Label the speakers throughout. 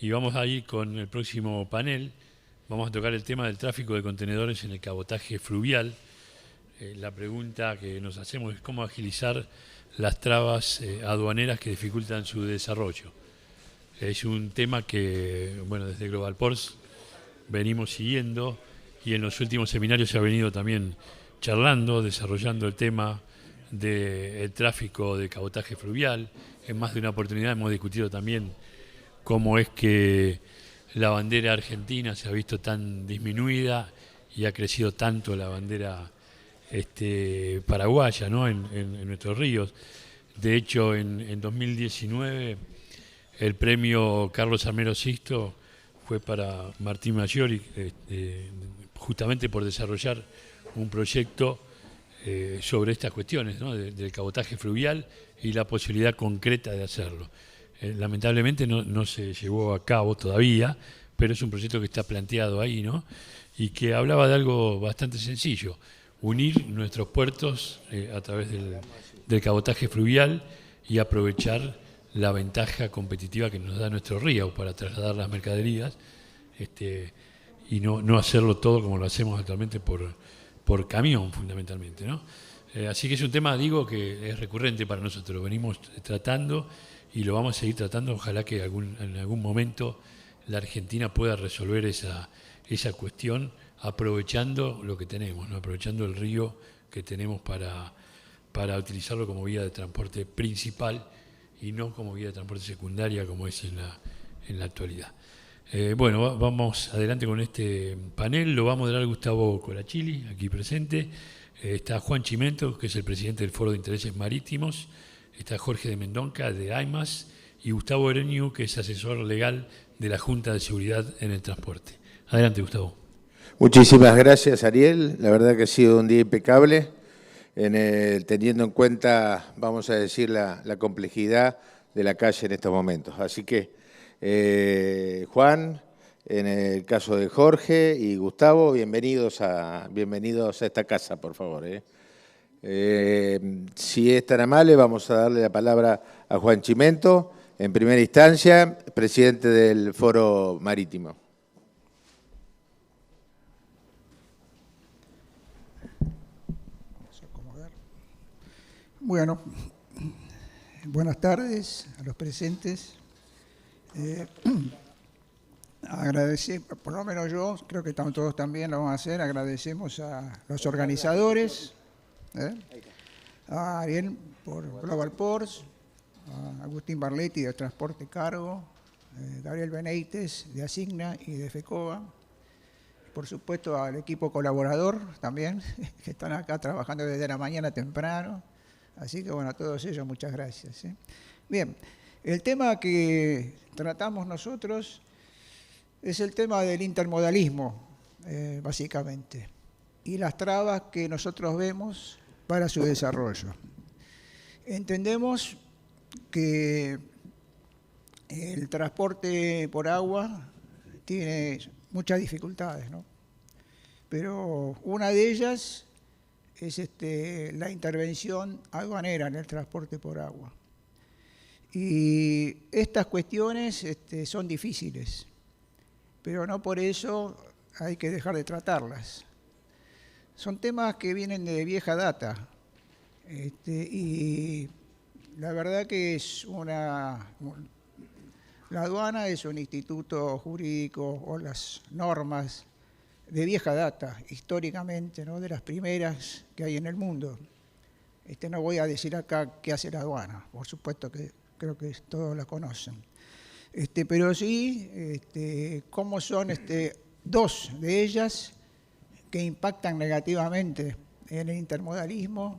Speaker 1: y vamos a ir con el próximo panel. Vamos a tocar el tema del tráfico de contenedores en el cabotaje fluvial. La pregunta que nos hacemos es cómo agilizar las trabas aduaneras que dificultan su desarrollo. Es un tema que, bueno, desde Global Ports venimos siguiendo y en los últimos seminarios se ha venido también charlando, desarrollando el tema del tráfico de cabotaje fluvial. En más de una oportunidad hemos discutido también cómo es que la bandera argentina se ha visto tan disminuida y ha crecido tanto la bandera paraguaya, ¿no? en nuestros ríos. De hecho, en 2019 el premio Carlos Armero Sisto fue para Martín Maggiori, justamente por desarrollar un proyecto sobre estas cuestiones, ¿no? del cabotaje fluvial y la posibilidad concreta de hacerlo. Lamentablemente no se llevó a cabo todavía, pero es un proyecto que está planteado ahí, ¿no? Y que hablaba de algo bastante sencillo: unir nuestros puertos a través del cabotaje fluvial y aprovechar la ventaja competitiva que nos da nuestro río para trasladar las mercaderías, y no hacerlo todo como lo hacemos actualmente por camión, fundamentalmente, ¿no? Así que es un tema, digo, que es recurrente para nosotros, lo venimos tratando y lo vamos a seguir tratando. Ojalá que en algún momento la Argentina pueda resolver esa cuestión aprovechando lo que tenemos, ¿no? Aprovechando el río que tenemos para utilizarlo como vía de transporte principal y no como vía de transporte secundaria como es en la actualidad. Bueno, vamos adelante con este panel. Lo va a moderar Gustavo Colachili, aquí presente. Está Juan Chimento, que es el presidente del Foro de Intereses Marítimos. Está Jorge de Mendonca, de AIMAS, y Gustavo Ereñu, que es asesor legal de la Junta de Seguridad en el Transporte. Adelante, Gustavo.
Speaker 2: Muchísimas gracias, Ariel. La verdad que ha sido un día impecable, teniendo en cuenta, vamos a decir, la complejidad de la calle en estos momentos. Así que, Juan, en el caso de Jorge y Gustavo, bienvenidos a esta casa, por favor. Si es tan amable, vamos a darle la palabra a Juan Chimento, en primera instancia, presidente del Foro Marítimo.
Speaker 3: Bueno, buenas tardes a los presentes. Agradecer, por lo menos yo, creo que todos también lo vamos a hacer, agradecemos a los organizadores, a Ariel por Global Ports, a Agustín Barletti de Transporte Cargo, Gabriel Benítez de Asigna y de FECOA, por supuesto al equipo colaborador también, que están acá trabajando desde la mañana temprano. Así que, bueno, a todos ellos muchas gracias. Bien, el tema que tratamos nosotros es el tema del intermodalismo, básicamente, y las trabas que nosotros vemos para su desarrollo. Entendemos que el transporte por agua tiene muchas dificultades, ¿no? Pero una de ellas es la intervención aduanera en el transporte por agua. Y estas cuestiones son difíciles, pero no por eso hay que dejar de tratarlas. Son temas que vienen de vieja data, y la verdad que la aduana es un instituto jurídico, o las normas de vieja data, históricamente, ¿no? De las primeras que hay en el mundo. No voy a decir acá qué hace la aduana, por supuesto que creo que todos la conocen. Pero sí, cómo son dos de ellas que impactan negativamente en el intermodalismo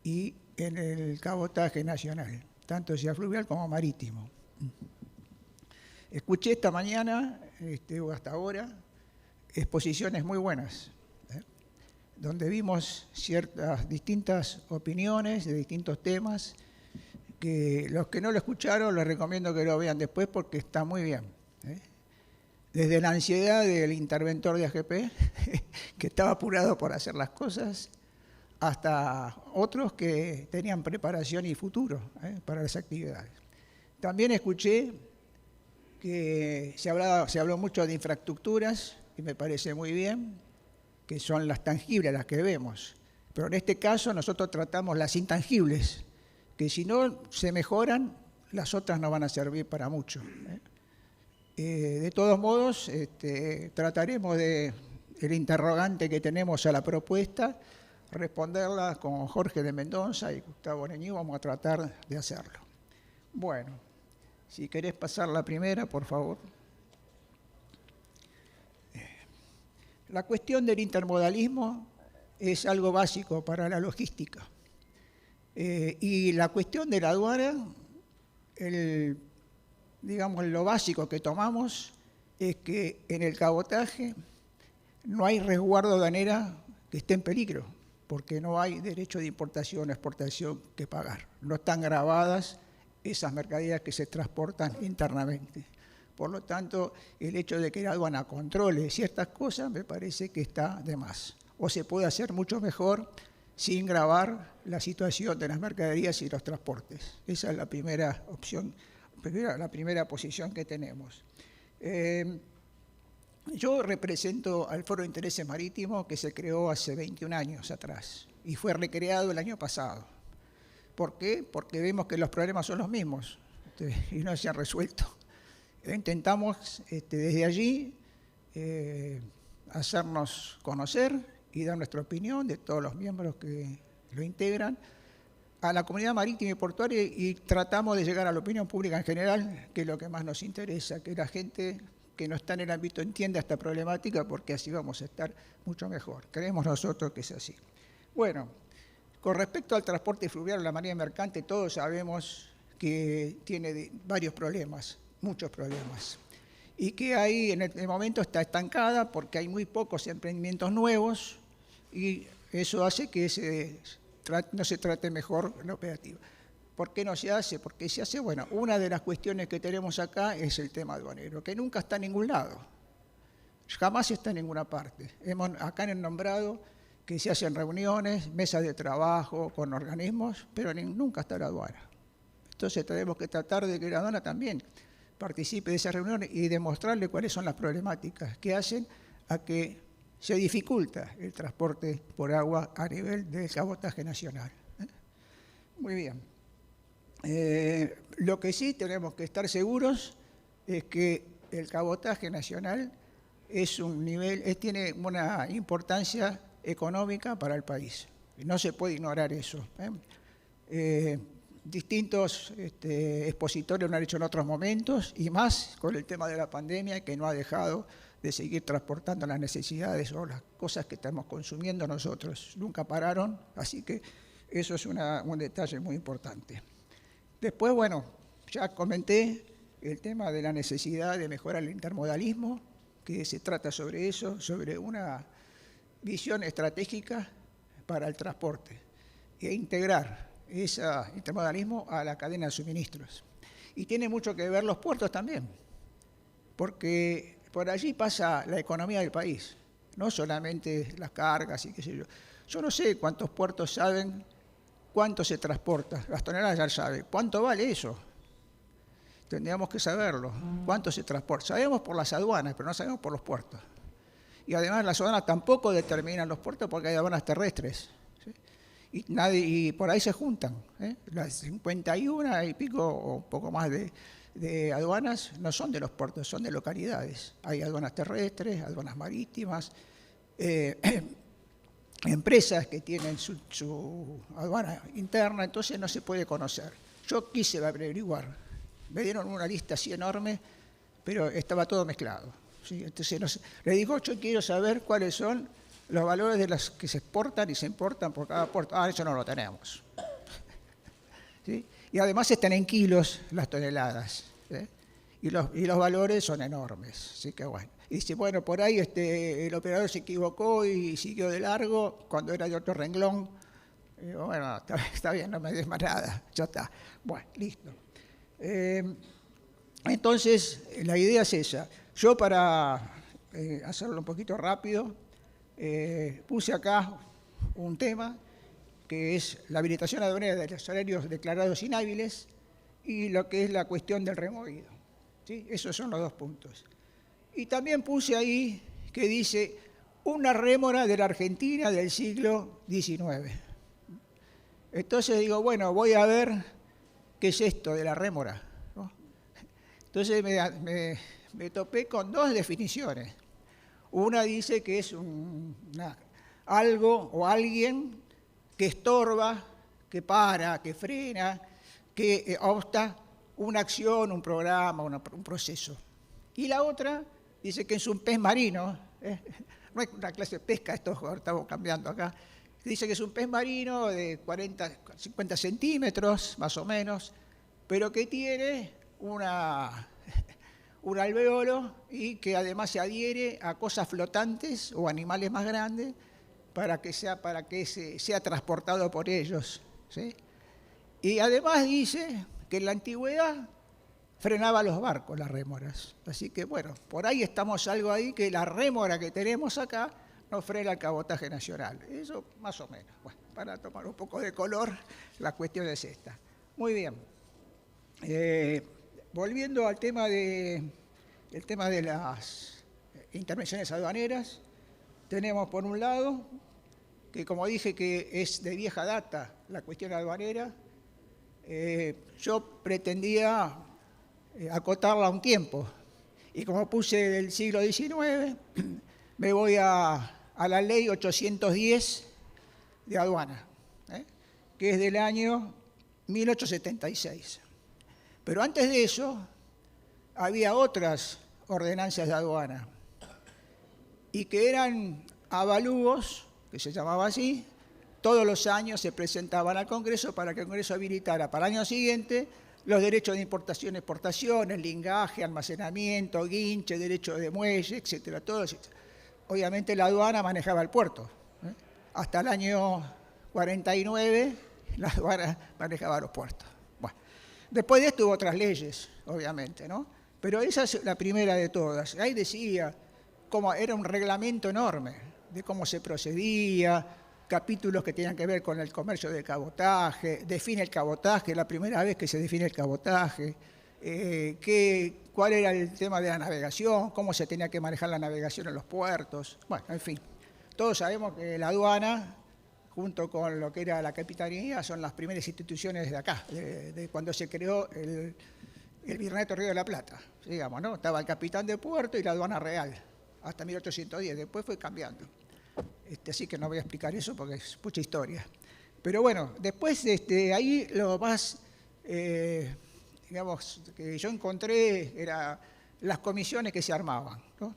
Speaker 3: y en el cabotaje nacional, tanto sea fluvial como marítimo. Escuché esta mañana, o hasta ahora, exposiciones muy buenas, donde vimos ciertas distintas opiniones de distintos temas, que los que no lo escucharon les recomiendo que lo vean después porque está muy bien. Desde la ansiedad del interventor de AGP, que estaba apurado por hacer las cosas, hasta otros que tenían preparación y futuro para las actividades. También escuché que se habló mucho de infraestructuras, y me parece muy bien, que son las tangibles las que vemos. Pero en este caso nosotros tratamos las intangibles, que si no se mejoran, las otras no van a servir para mucho. De todos modos, trataremos de el interrogante que tenemos a la propuesta, responderla con Jorge de Mendoza y Gustavo Neñú, vamos a tratar de hacerlo. Bueno, si querés pasar la primera, por favor. La cuestión del intermodalismo es algo básico para la logística. Y la cuestión de la aduana, digamos, lo básico que tomamos es que en el cabotaje no hay resguardo aduanera que esté en peligro, porque no hay derecho de importación o exportación que pagar. No están grabadas esas mercaderías que se transportan internamente. Por lo tanto, el hecho de que la aduana controle ciertas cosas me parece que está de más. O se puede hacer mucho mejor sin gravar la situación de las mercaderías y los transportes. Esa es la primera opción, la primera posición que tenemos. Yo represento al Foro de Intereses Marítimos que se creó hace 21 años atrás y fue recreado el año pasado. ¿Por qué? Porque vemos que los problemas son los mismos y no se han resuelto. Intentamos desde allí hacernos conocer y dar nuestra opinión de todos los miembros que lo integran a la comunidad marítima y portuaria y tratamos de llegar a la opinión pública en general, que es lo que más nos interesa, que la gente que no está en el ámbito entienda esta problemática, porque así vamos a estar mucho mejor. Creemos nosotros que es así. Bueno, con respecto al transporte fluvial o la marina mercante, todos sabemos que tiene varios problemas, muchos problemas, y que ahí en el momento está estancada porque hay muy pocos emprendimientos nuevos y eso hace que no se trate mejor la operativa. ¿Por qué no se hace? Porque se hace, bueno, una de las cuestiones que tenemos acá es el tema aduanero, que nunca está en ningún lado, jamás está en ninguna parte. Acá han nombrado que se hacen reuniones, mesas de trabajo con organismos, pero nunca está la aduana. Entonces tenemos que tratar de que la aduana también participe de esas reuniones y demostrarle cuáles son las problemáticas que hacen a que se dificulta el transporte por agua a nivel del cabotaje nacional. Muy bien. Lo que sí tenemos que estar seguros es que el cabotaje nacional tiene una importancia económica para el país. No se puede ignorar eso. Distintos expositores lo han hecho en otros momentos y más con el tema de la pandemia que no ha dejado de seguir transportando las necesidades o las cosas que estamos consumiendo nosotros. Nunca pararon, así que eso es un detalle muy importante. Después, bueno, ya comenté el tema de la necesidad de mejorar el intermodalismo, que se trata sobre eso, sobre una visión estratégica para el transporte e integrar ese intermodalismo a la cadena de suministros. Y tiene mucho que ver los puertos también, porque por allí pasa la economía del país, no solamente las cargas y qué sé yo. Yo no sé cuántos puertos saben cuánto se transporta, las toneladas ya lo saben. ¿Cuánto vale eso? Tendríamos que saberlo. ¿Cuánto se transporta? Sabemos por las aduanas, pero no sabemos por los puertos. Y además las aduanas tampoco determinan los puertos porque hay aduanas terrestres. ¿Sí? Y por ahí se juntan. Las 51 y pico o un poco más de aduanas no son de los puertos, son de localidades. Hay aduanas terrestres, aduanas marítimas, empresas que tienen su aduana interna, entonces no se puede conocer. Yo quise averiguar, me dieron una lista así enorme, pero estaba todo mezclado. ¿Sí? Entonces le digo, yo quiero saber cuáles son los valores de las que se exportan y se importan por cada puerto. Eso no lo tenemos. ¿Sí? Y además están en kilos las toneladas. ¿Sí? Y los valores son enormes. Así que bueno. Y dice, bueno, por ahí el operador se equivocó y siguió de largo cuando era de otro renglón. Y digo, bueno, está bien, no me des más nada, ya está. Bueno, listo. Entonces, la idea es esa. Yo para hacerlo un poquito rápido, puse acá un tema que es la habilitación aduanera de los horarios declarados inhábiles y lo que es la cuestión del removido. ¿sí? Esos son los 2 puntos. Y también puse ahí que dice una rémora de la Argentina del siglo XIX. Entonces digo, bueno, voy a ver qué es esto de la rémora, ¿no? Entonces me topé con 2 definiciones. Una dice que es algo o alguien que estorba, que para, que frena, que obsta una acción, un programa, un proceso. Y la otra dice que es un pez marino, no es una clase de pesca, esto estamos cambiando acá, dice que es un pez marino de 50 centímetros, más o menos, pero que tiene un alveolo y que además se adhiere a cosas flotantes o animales más grandes para que sea transportado por ellos, ¿sí? Y además dice que en la antigüedad frenaba los barcos, las rémoras. Así que, bueno, por ahí estamos algo ahí que la rémora que tenemos acá no frena el cabotaje nacional. Eso más o menos. Bueno, para tomar un poco de color, la cuestión es esta. Muy bien. Volviendo al tema de las intervenciones aduaneras, tenemos por un lado que, como dije, que es de vieja data la cuestión aduanera. Yo pretendía acotarla a un tiempo, y como puse del siglo XIX, me voy a la ley 810 de aduana, que es del año 1876. Pero antes de eso había otras ordenanzas de aduana, y que eran avalúos, que se llamaba así. Todos los años se presentaban al Congreso para que el Congreso habilitara para el año siguiente los derechos de importación, exportación, el lingaje, almacenamiento, guinche, derecho de muelle, etcétera, todo eso. Obviamente la aduana manejaba el puerto. Hasta el año 49 la aduana manejaba los puertos. Bueno, después de esto hubo otras leyes, obviamente, ¿no? Pero esa es la primera de todas. Ahí decía cómo era un reglamento enorme de cómo se procedía, capítulos que tenían que ver con el comercio de cabotaje, define el cabotaje, la primera vez que se define el cabotaje, cuál era el tema de la navegación, cómo se tenía que manejar la navegación en los puertos. Bueno, en fin, todos sabemos que la aduana, junto con lo que era la capitanía, son las primeras instituciones de acá, de cuando se creó el Virreinato Río de la Plata, digamos, ¿no? Estaba el capitán de puerto y la aduana real, hasta 1810, después fue cambiando. Así que no voy a explicar eso porque es mucha historia. Pero bueno, después ahí lo más, digamos, que yo encontré era las comisiones que se armaban, ¿no?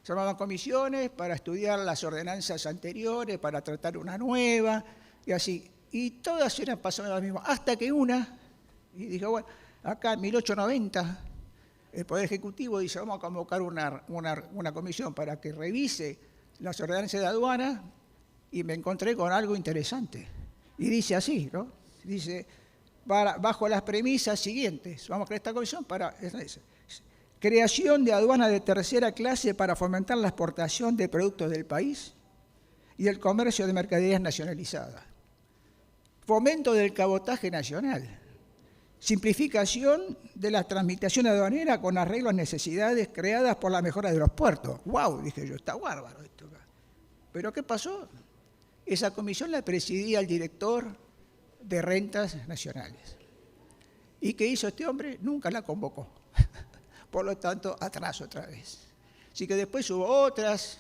Speaker 3: Se armaban comisiones para estudiar las ordenanzas anteriores, para tratar una nueva, y así. Y todas eran pasadas lo mismo, hasta que y dije, bueno, acá en 1890, el Poder Ejecutivo dice, vamos a convocar una comisión para que revise las ordenanzas de aduana, y me encontré con algo interesante. Y dice así, ¿no? Dice, bajo las premisas siguientes, vamos a crear esta comisión para creación de aduana de tercera clase para fomentar la exportación de productos del país y el comercio de mercaderías nacionalizadas. Fomento del cabotaje nacional. Simplificación de la transmisión aduanera con arreglo a necesidades creadas por la mejora de los puertos. ¡Wow! Dije yo, está bárbaro esto acá. ¿Pero qué pasó? Esa comisión la presidía el director de Rentas Nacionales. ¿Y qué hizo este hombre? Nunca la convocó. Por lo tanto, atrás otra vez. Así que después hubo otras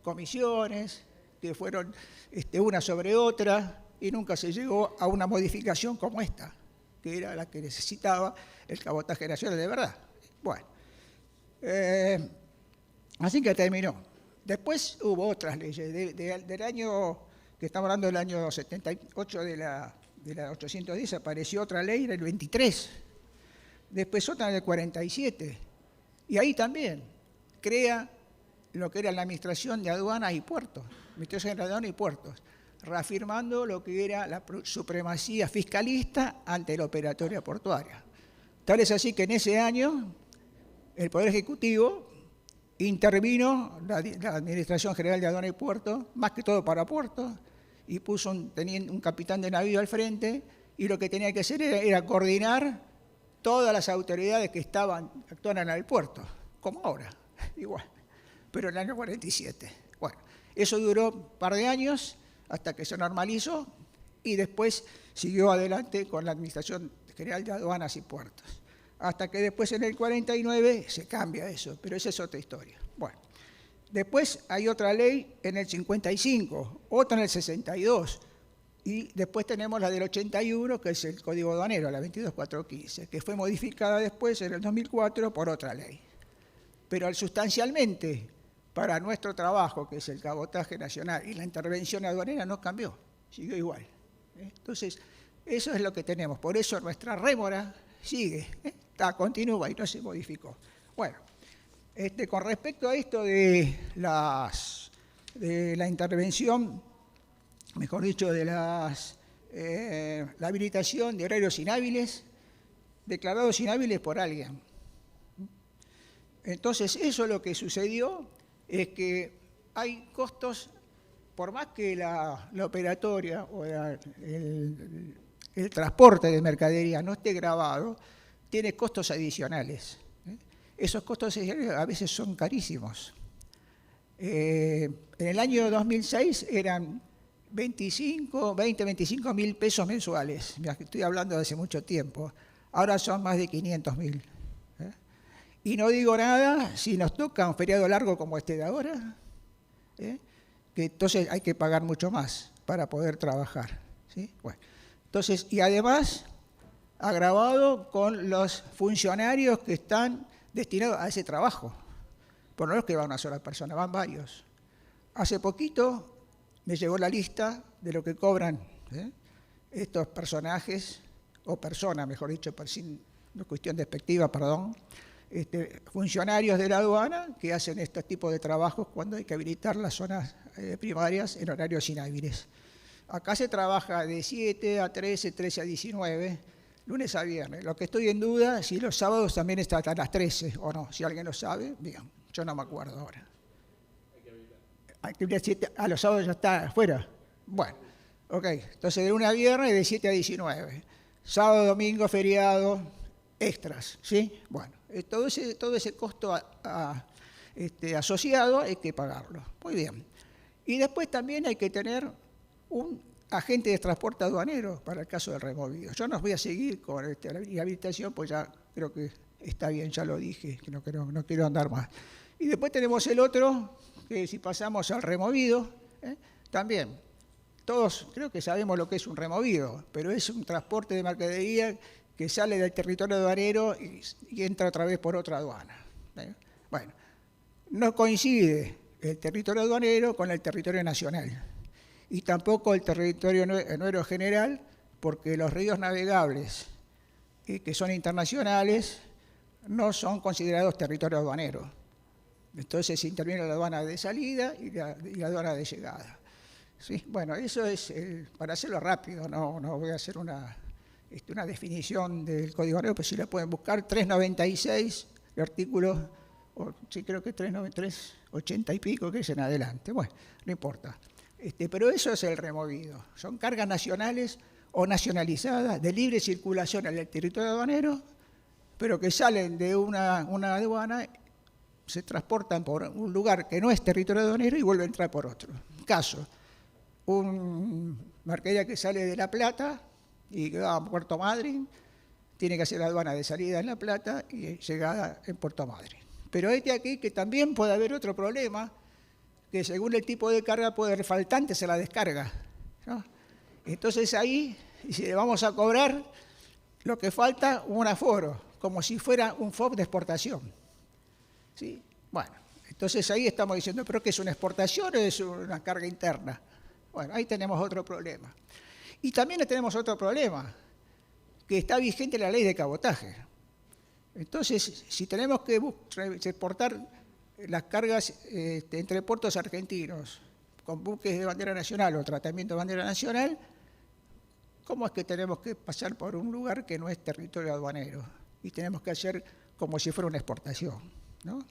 Speaker 3: comisiones que fueron una sobre otra, y nunca se llegó a una modificación como esta, que era la que necesitaba el cabotaje nacional de verdad. Bueno, así que terminó. Después hubo otras leyes. Del año, que estamos hablando del año 78 de la 810, apareció otra ley en el 23. Después otra en el 47. Y ahí también crea lo que era la Administración de Aduanas y Puertos, Administración de Aduanas y Puertos, reafirmando lo que era la supremacía fiscalista ante la operatoria portuaria. Tal es así que en ese año el Poder Ejecutivo intervino la Administración General de Aduanas y Puertos, más que todo para puertos, y puso un capitán de navío al frente, y lo que tenía que hacer era coordinar todas las autoridades que actuaban en el puerto, como ahora, igual, pero en el año 47. Bueno, eso duró un par de años hasta que se normalizó y después siguió adelante con la Administración General de Aduanas y Puertos. Hasta que después en el 49 se cambia eso, pero esa es otra historia. Bueno, después hay otra ley en el 55, otra en el 62, y después tenemos la del 81, que es el Código Aduanero, la 22415, que fue modificada después en el 2004 por otra ley. Pero sustancialmente, para nuestro trabajo, que es el cabotaje nacional y la intervención aduanera, no cambió, siguió igual. Entonces, eso es lo que tenemos. Por eso nuestra rémora sigue, continúa y no se modificó. Bueno, con respecto a esto de la intervención, mejor dicho, de la habilitación de horarios inhábiles, declarados inhábiles por alguien. Entonces, eso lo que sucedió es que hay costos, por más que la operatoria o el transporte de mercadería no esté grabado, tiene costos adicionales. Esos costos adicionales a veces son carísimos. En el año 2006 eran 25 mil pesos mensuales. Estoy hablando de hace mucho tiempo. Ahora son más de 500.000. Y no digo nada si nos toca un feriado largo como este de ahora, que entonces hay que pagar mucho más para poder trabajar. ¿Sí? Bueno, entonces, y además, agravado con los funcionarios que están destinados a ese trabajo. Por no es que va una sola persona, van varios. Hace poquito me llegó la lista de lo que cobran estos personajes, o personas, mejor dicho, sin cuestión despectiva, perdón, funcionarios de la aduana que hacen este tipo de trabajos cuando hay que habilitar las zonas primarias en horarios inhábiles. Acá se trabaja de 7 a 13, 13 a 19, lunes a viernes. Lo que estoy en duda, si los sábados también está hasta las 13 o no. Si alguien lo sabe, bien, yo no me acuerdo ahora. A los sábados ya está afuera. Bueno, ok. Entonces de lunes a viernes de 7 a 19. Sábado, domingo, feriado, extras, ¿sí? Bueno, todo ese costo asociado hay que pagarlo. Muy bien. Y después también hay que tener un agente de transporte aduanero para el caso del removido. Yo no voy a seguir con la habilitación, pues ya creo que está bien, ya lo dije, que no quiero andar más. Y después tenemos el otro, que si pasamos al removido, también, todos creo que sabemos lo que es un removido, pero es un transporte de mercadería que sale del territorio aduanero y entra otra vez por otra aduana. Bueno, no coincide el territorio aduanero con el territorio nacional y tampoco el territorio aduanero general, porque los ríos navegables que son internacionales no son considerados territorio aduanero. Entonces interviene la aduana de salida y la aduana de llegada. ¿Sí? Bueno, eso es, para hacerlo rápido, no voy a hacer una definición del Código Aduanero, pero si la pueden buscar, 396, el artículo, sí creo que 393, 80 y pico, que es en adelante. Bueno, no importa. Pero eso es el removido. Son cargas nacionales o nacionalizadas de libre circulación en el territorio aduanero, pero que salen de una aduana, se transportan por un lugar que no es territorio aduanero y vuelven a entrar por otro. Caso, un mercadería que sale de La Plata y que va a Puerto Madryn, tiene que hacer la aduana de salida en La Plata y llegada en Puerto Madryn. Pero aquí que también puede haber otro problema, que según el tipo de carga puede haber faltantes en la descarga, ¿no? Entonces ahí, si le vamos a cobrar lo que falta, un aforo, como si fuera un FOB de exportación. ¿Sí? Bueno, entonces ahí estamos diciendo, ¿pero qué es una exportación o es una carga interna? Bueno, ahí tenemos otro problema. Y también tenemos otro problema, que está vigente la ley de cabotaje. Entonces, si tenemos que exportar las cargas entre puertos argentinos con buques de bandera nacional o tratamiento de bandera nacional, ¿cómo es que tenemos que pasar por un lugar que no es territorio aduanero? Y tenemos que hacer como si fuera una exportación, ¿no?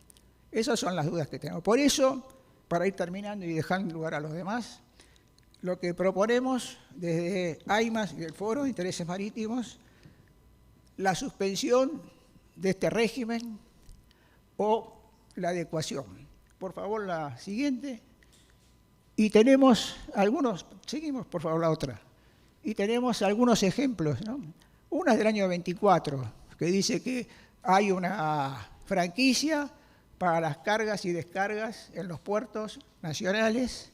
Speaker 3: Esas son las dudas que tenemos. Por eso, para ir terminando y dejando lugar a los demás, lo que proponemos desde AIMAS y el Foro de Intereses Marítimos la suspensión de este régimen o la adecuación. Por favor, la siguiente. Y tenemos algunos, seguimos por favor la otra, y tenemos algunos ejemplos, ¿no? Una es del año 24, que dice que hay una franquicia para las cargas y descargas en los puertos nacionales,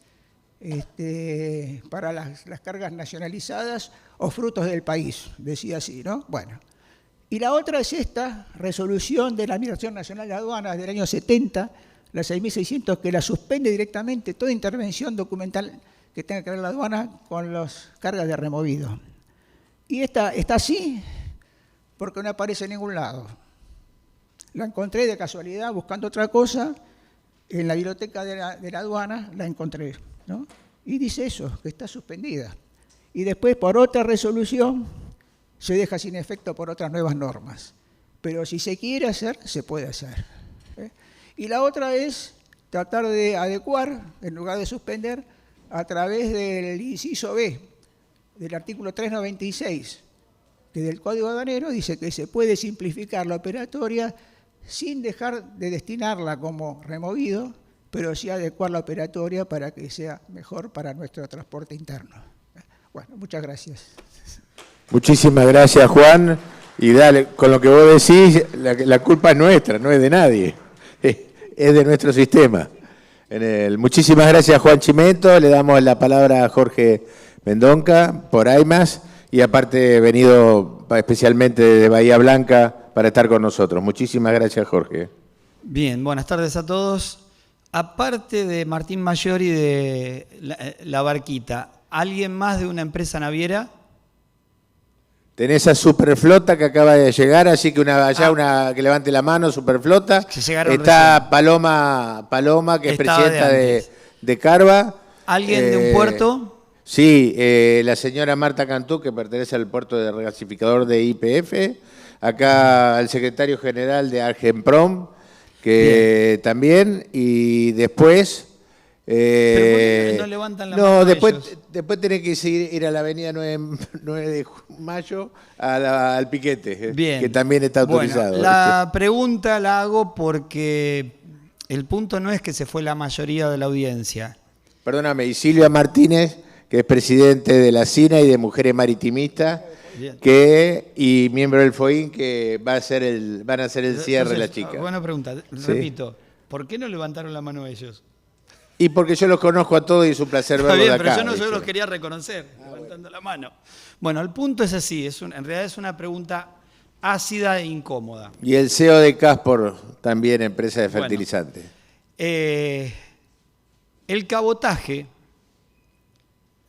Speaker 3: para las cargas nacionalizadas o frutos del país, decía así, ¿no? Bueno, y la otra es esta resolución de la Administración Nacional de Aduanas del año 70, la 6.600, que la suspende directamente toda intervención documental que tenga que ver la aduana con las cargas de removido. Y esta está así porque no aparece en ningún lado. La encontré de casualidad buscando otra cosa, en la biblioteca de la aduana la encontré, ¿no? Y dice eso, que está suspendida. Y después por otra resolución se deja sin efecto por otras nuevas normas. Pero si se quiere hacer, se puede hacer. Y la otra es tratar de adecuar, en lugar de suspender, a través del inciso B, del artículo 396, que del Código Aduanero dice que se puede simplificar la operatoria sin dejar de destinarla como removido, pero sí adecuar la operatoria para que sea mejor para nuestro transporte interno. Bueno, muchas gracias.
Speaker 2: Muchísimas gracias, Juan. Y dale, con lo que vos decís, la culpa es nuestra, no es de nadie. Es de nuestro sistema. Muchísimas gracias, Juan Chimento. Le damos la palabra a Jorge Mendonca por AIMAS y aparte venido especialmente de Bahía Blanca para estar con nosotros. Muchísimas gracias, Jorge.
Speaker 4: Bien, buenas tardes a todos. Aparte de Martín Mayor y de la Barquita, ¿alguien más de una empresa naviera?
Speaker 2: Tenés a Superflota que acaba de llegar, así que una que levante la mano, Superflota. Está recién. Paloma, que estaba es presidenta de Carva.
Speaker 4: ¿Alguien de un puerto?
Speaker 2: Sí, la señora Marta Cantú, que pertenece al puerto de regasificador de YPF. Acá el secretario general de Argenprom, que bien. También. Y después...
Speaker 4: ¿Pero no levantan la mano
Speaker 2: después tenés que ir a la avenida 9 de Mayo al piquete, bien. Que también está autorizado.
Speaker 4: Bueno, la pregunta la hago porque el punto no es que se fue la mayoría de la audiencia.
Speaker 2: Perdóname, y Silvia Martínez, que es presidente de la CINA y de Mujeres Maritimistas, y miembro del FOIN, que van a hacer el cierre la chica.
Speaker 4: Buena pregunta, repito, ¿por qué no levantaron la mano ellos?
Speaker 2: Y porque yo los conozco a todos y es un placer verlos de acá.
Speaker 4: Pero yo no los quería reconocer, levantando la mano. Bueno, el punto es así, en realidad es una pregunta ácida e incómoda.
Speaker 2: Y el CEO de Caspor, también empresa de fertilizantes.
Speaker 4: Bueno, el cabotaje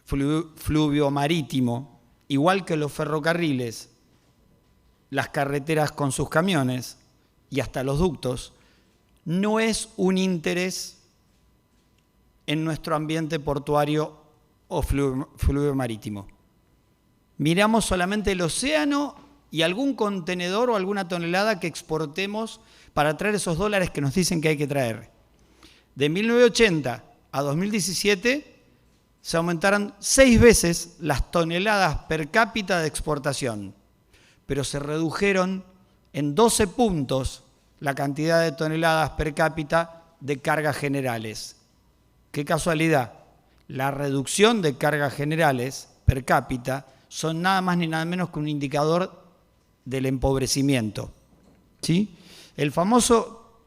Speaker 4: fluvio-marítimo, igual que los ferrocarriles, las carreteras con sus camiones y hasta los ductos, no es un interés en nuestro ambiente portuario o fluvial marítimo. Miramos solamente el océano y algún contenedor o alguna tonelada que exportemos para traer esos dólares que nos dicen que hay que traer. De 1980 a 2017 se aumentaron 6 veces las toneladas per cápita de exportación, pero se redujeron en 12 puntos la cantidad de toneladas per cápita de cargas generales. Qué casualidad, la reducción de cargas generales per cápita son nada más ni nada menos que un indicador del empobrecimiento. ¿Sí? El famoso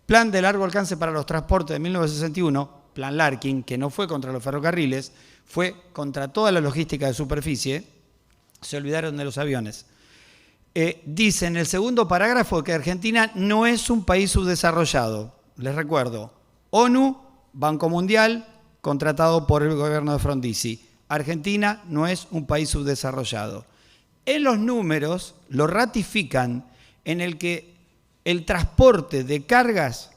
Speaker 4: Plan de Largo Alcance para los Transportes de 1961, Plan Larkin, que no fue contra los ferrocarriles, fue contra toda la logística de superficie, se olvidaron de los aviones. Dice en el segundo parágrafo que Argentina no es un país subdesarrollado. Les recuerdo, ONU, Banco Mundial, contratado por el gobierno de Frondizi. Argentina no es un país subdesarrollado. En los números lo ratifican en el que el transporte de cargas,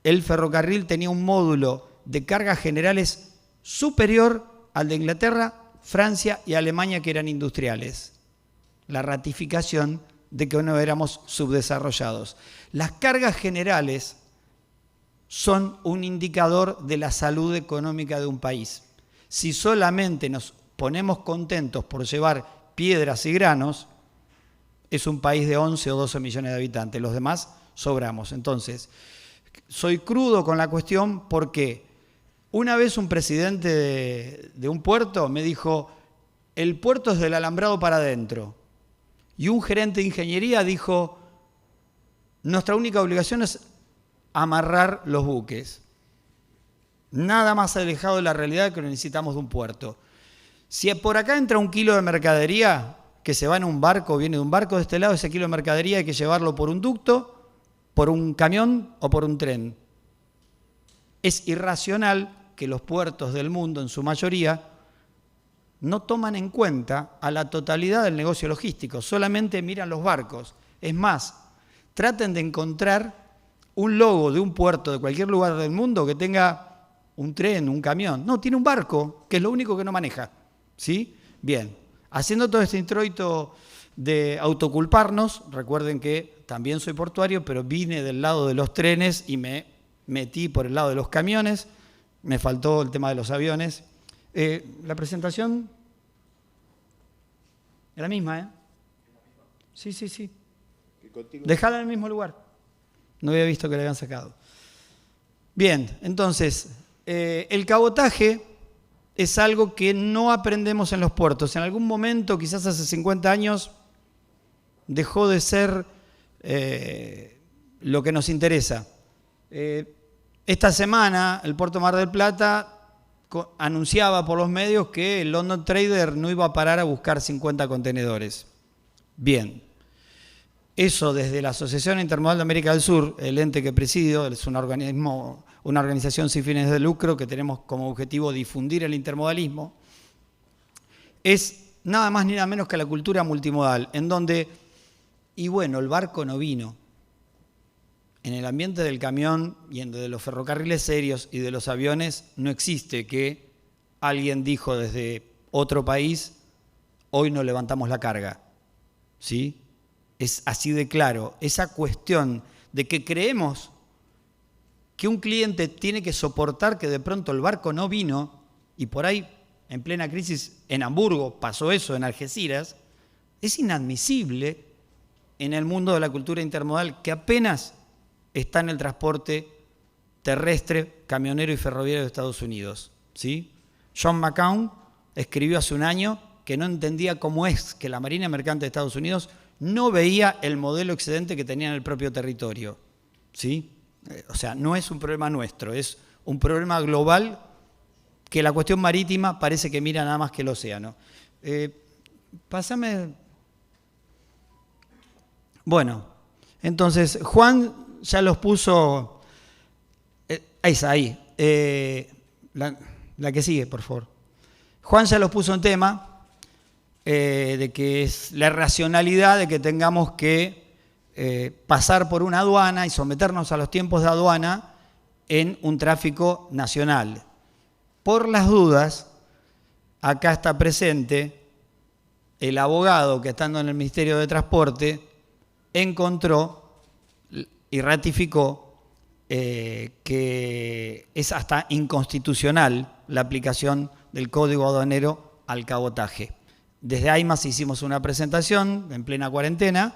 Speaker 4: el ferrocarril tenía un módulo de cargas generales superior al de Inglaterra, Francia y Alemania, que eran industriales. La ratificación de que no éramos subdesarrollados. Las cargas generales son un indicador de la salud económica de un país. Si solamente nos ponemos contentos por llevar piedras y granos, es un país de 11 o 12 millones de habitantes, los demás sobramos. Entonces, soy crudo con la cuestión porque una vez un presidente de un puerto me dijo, el puerto es del alambrado para adentro. Y un gerente de ingeniería dijo, nuestra única obligación es amarrar los buques. Nada más alejado de la realidad que necesitamos de un puerto. Si por acá entra un kilo de mercadería que se va en un barco, viene de un barco de este lado, ese kilo de mercadería hay que llevarlo por un ducto, por un camión o por un tren. Es irracional que los puertos del mundo, en su mayoría, no toman en cuenta a la totalidad del negocio logístico, solamente miran los barcos. Es más, traten de encontrar un logo de un puerto de cualquier lugar del mundo que tenga un tren, un camión. No, tiene un barco, que es lo único que no maneja. ¿Sí? Bien, haciendo todo este introito de autoculparnos, recuerden que también soy portuario, pero vine del lado de los trenes y me metí por el lado de los camiones, me faltó el tema de los aviones. La presentación es la misma, ¿eh? Sí, sí, sí. Dejala en el mismo lugar. No había visto que la habían sacado. Bien, entonces, el cabotaje es algo que no aprendemos en los puertos. En algún momento, quizás hace 50 años, dejó de ser lo que nos interesa. Esta semana, el Puerto Mar del Plata anunciaba por los medios que el London Trader no iba a parar a buscar 50 contenedores. Bien. Eso desde la Asociación Intermodal de América del Sur, el ente que presido, es un organismo, una organización sin fines de lucro que tenemos como objetivo difundir el intermodalismo, es nada más ni nada menos que la cultura multimodal, en donde, y bueno, el barco no vino. En el ambiente del camión y de los ferrocarriles serios y de los aviones no existe que alguien dijo desde otro país, hoy no levantamos la carga. ¿Sí? Es así de claro. Esa cuestión de que creemos que un cliente tiene que soportar que de pronto el barco no vino, y por ahí, en plena crisis, en Hamburgo pasó eso, en Algeciras, es inadmisible en el mundo de la cultura intermodal que apenas está en el transporte terrestre, camionero y ferroviario de Estados Unidos. ¿Sí? John McCown escribió hace un año que no entendía cómo es que la Marina Mercante de Estados Unidos no veía el modelo excedente que tenía en el propio territorio. ¿Sí? O sea, no es un problema nuestro, es un problema global que la cuestión marítima parece que mira nada más que el océano. Pásame. Bueno, entonces, Juan ya los puso. Ahí. La que sigue, por favor. Juan ya los puso en tema. De que es la racionalidad de que tengamos que pasar por una aduana y someternos a los tiempos de aduana en un tráfico nacional. Por las dudas, acá está presente el abogado que, estando en el Ministerio de Transporte, encontró y ratificó que es hasta inconstitucional la aplicación del Código Aduanero al cabotaje. Desde AIMAS hicimos una presentación en plena cuarentena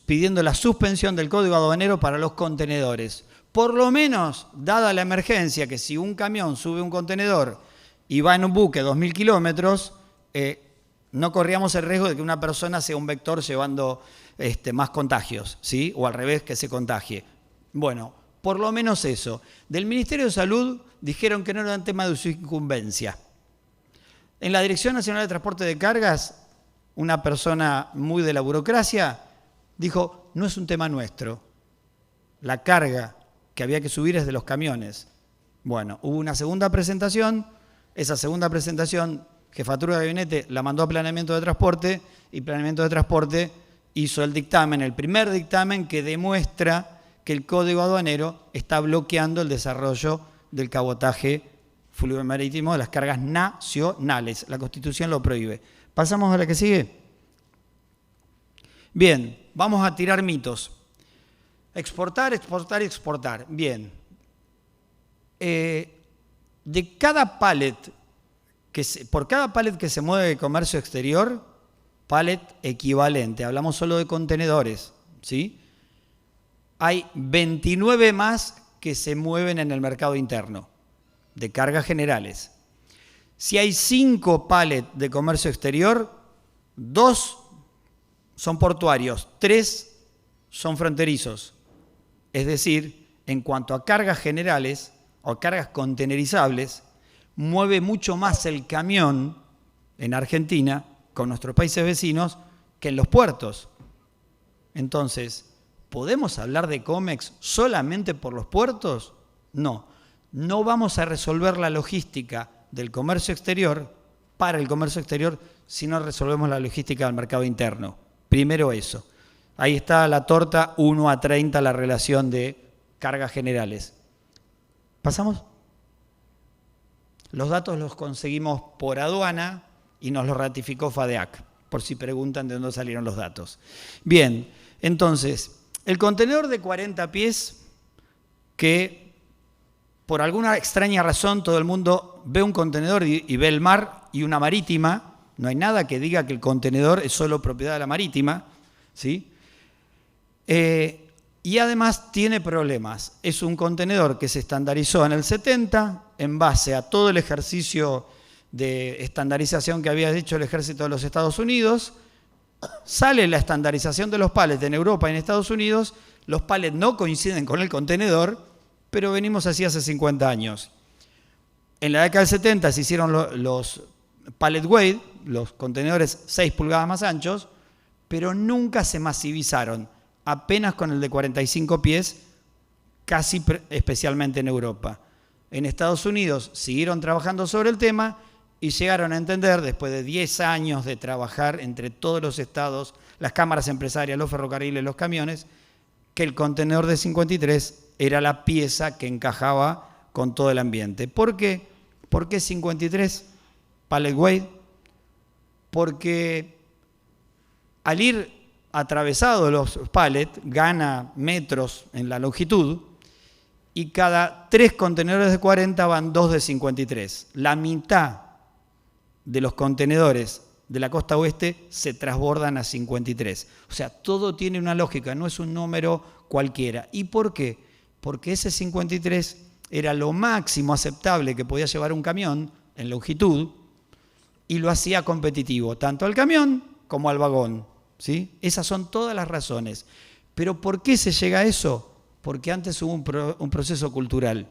Speaker 4: pidiendo la suspensión del Código Aduanero para los contenedores. Por lo menos, dada la emergencia, que si un camión sube un contenedor y va en un buque 2.000 kilómetros, no corríamos el riesgo de que una persona sea un vector llevando más contagios, ¿sí? O al revés, que se contagie. Bueno, por lo menos eso. Del Ministerio de Salud dijeron que no era un tema de su incumbencia. En la Dirección Nacional de Transporte de Cargas, una persona muy de la burocracia dijo, no es un tema nuestro. La carga que había que subir es de los camiones. Bueno, hubo una segunda presentación. Esa segunda presentación, Jefatura de Gabinete la mandó a Planeamiento de Transporte y Planeamiento de Transporte hizo el dictamen, el primer dictamen que demuestra que el Código Aduanero está bloqueando el desarrollo del cabotaje fluvial marítimo de las cargas nacionales. La Constitución lo prohíbe. Pasamos a la que sigue. Bien, vamos a tirar mitos. Exportar, exportar, exportar. Bien. De cada pallet, por cada pallet que se mueve de comercio exterior, pallet equivalente, hablamos solo de contenedores, ¿sí? Hay 29 más que se mueven en el mercado interno, de cargas generales. Si hay 5 pallets de comercio exterior, 2 son portuarios, 3 son fronterizos. Es decir, en cuanto a cargas generales o cargas contenerizables, mueve mucho más el camión en Argentina, con nuestros países vecinos, que en los puertos. Entonces, ¿podemos hablar de COMEX solamente por los puertos? No, no vamos a resolver la logística del comercio exterior para el comercio exterior si no resolvemos la logística del mercado interno. Primero eso. Ahí está la torta 1:30, la relación de cargas generales. ¿Pasamos? Los datos los conseguimos por aduana y nos los ratificó FADEAC, por si preguntan de dónde salieron los datos. Bien, entonces, el contenedor de 40 pies que por alguna extraña razón todo el mundo ve un contenedor y ve el mar y una marítima, no hay nada que diga que el contenedor es solo propiedad de la marítima, ¿sí? Y además tiene problemas. Es un contenedor que se estandarizó en el 70 en base a todo el ejercicio de estandarización que había hecho el Ejército de los Estados Unidos. Sale la estandarización de los pallets en Europa y en Estados Unidos. Los pallets no coinciden con el contenedor, pero venimos así hace 50 años. En la década del 70 se hicieron los pallet weight, los contenedores 6 pulgadas más anchos, pero nunca se masivizaron, apenas con el de 45 pies, casi especialmente en Europa. En Estados Unidos siguieron trabajando sobre el tema y llegaron a entender, después de 10 años de trabajar entre todos los estados, las cámaras empresarias, los ferrocarriles, los camiones, que el contenedor de 53 era la pieza que encajaba con todo el ambiente. ¿Por qué? ¿Por qué 53 pallet weight? Porque al ir atravesado los pallets gana metros en la longitud y cada 3 contenedores de 40 van 2 de 53. La mitad de los contenedores de la costa oeste se transbordan a 53. O sea, todo tiene una lógica, no es un número cualquiera. ¿Y por qué? Porque ese 53 era lo máximo aceptable que podía llevar un camión en longitud y lo hacía competitivo, tanto al camión como al vagón, ¿sí? Esas son todas las razones. ¿Pero por qué se llega a eso? Porque antes hubo un proceso cultural,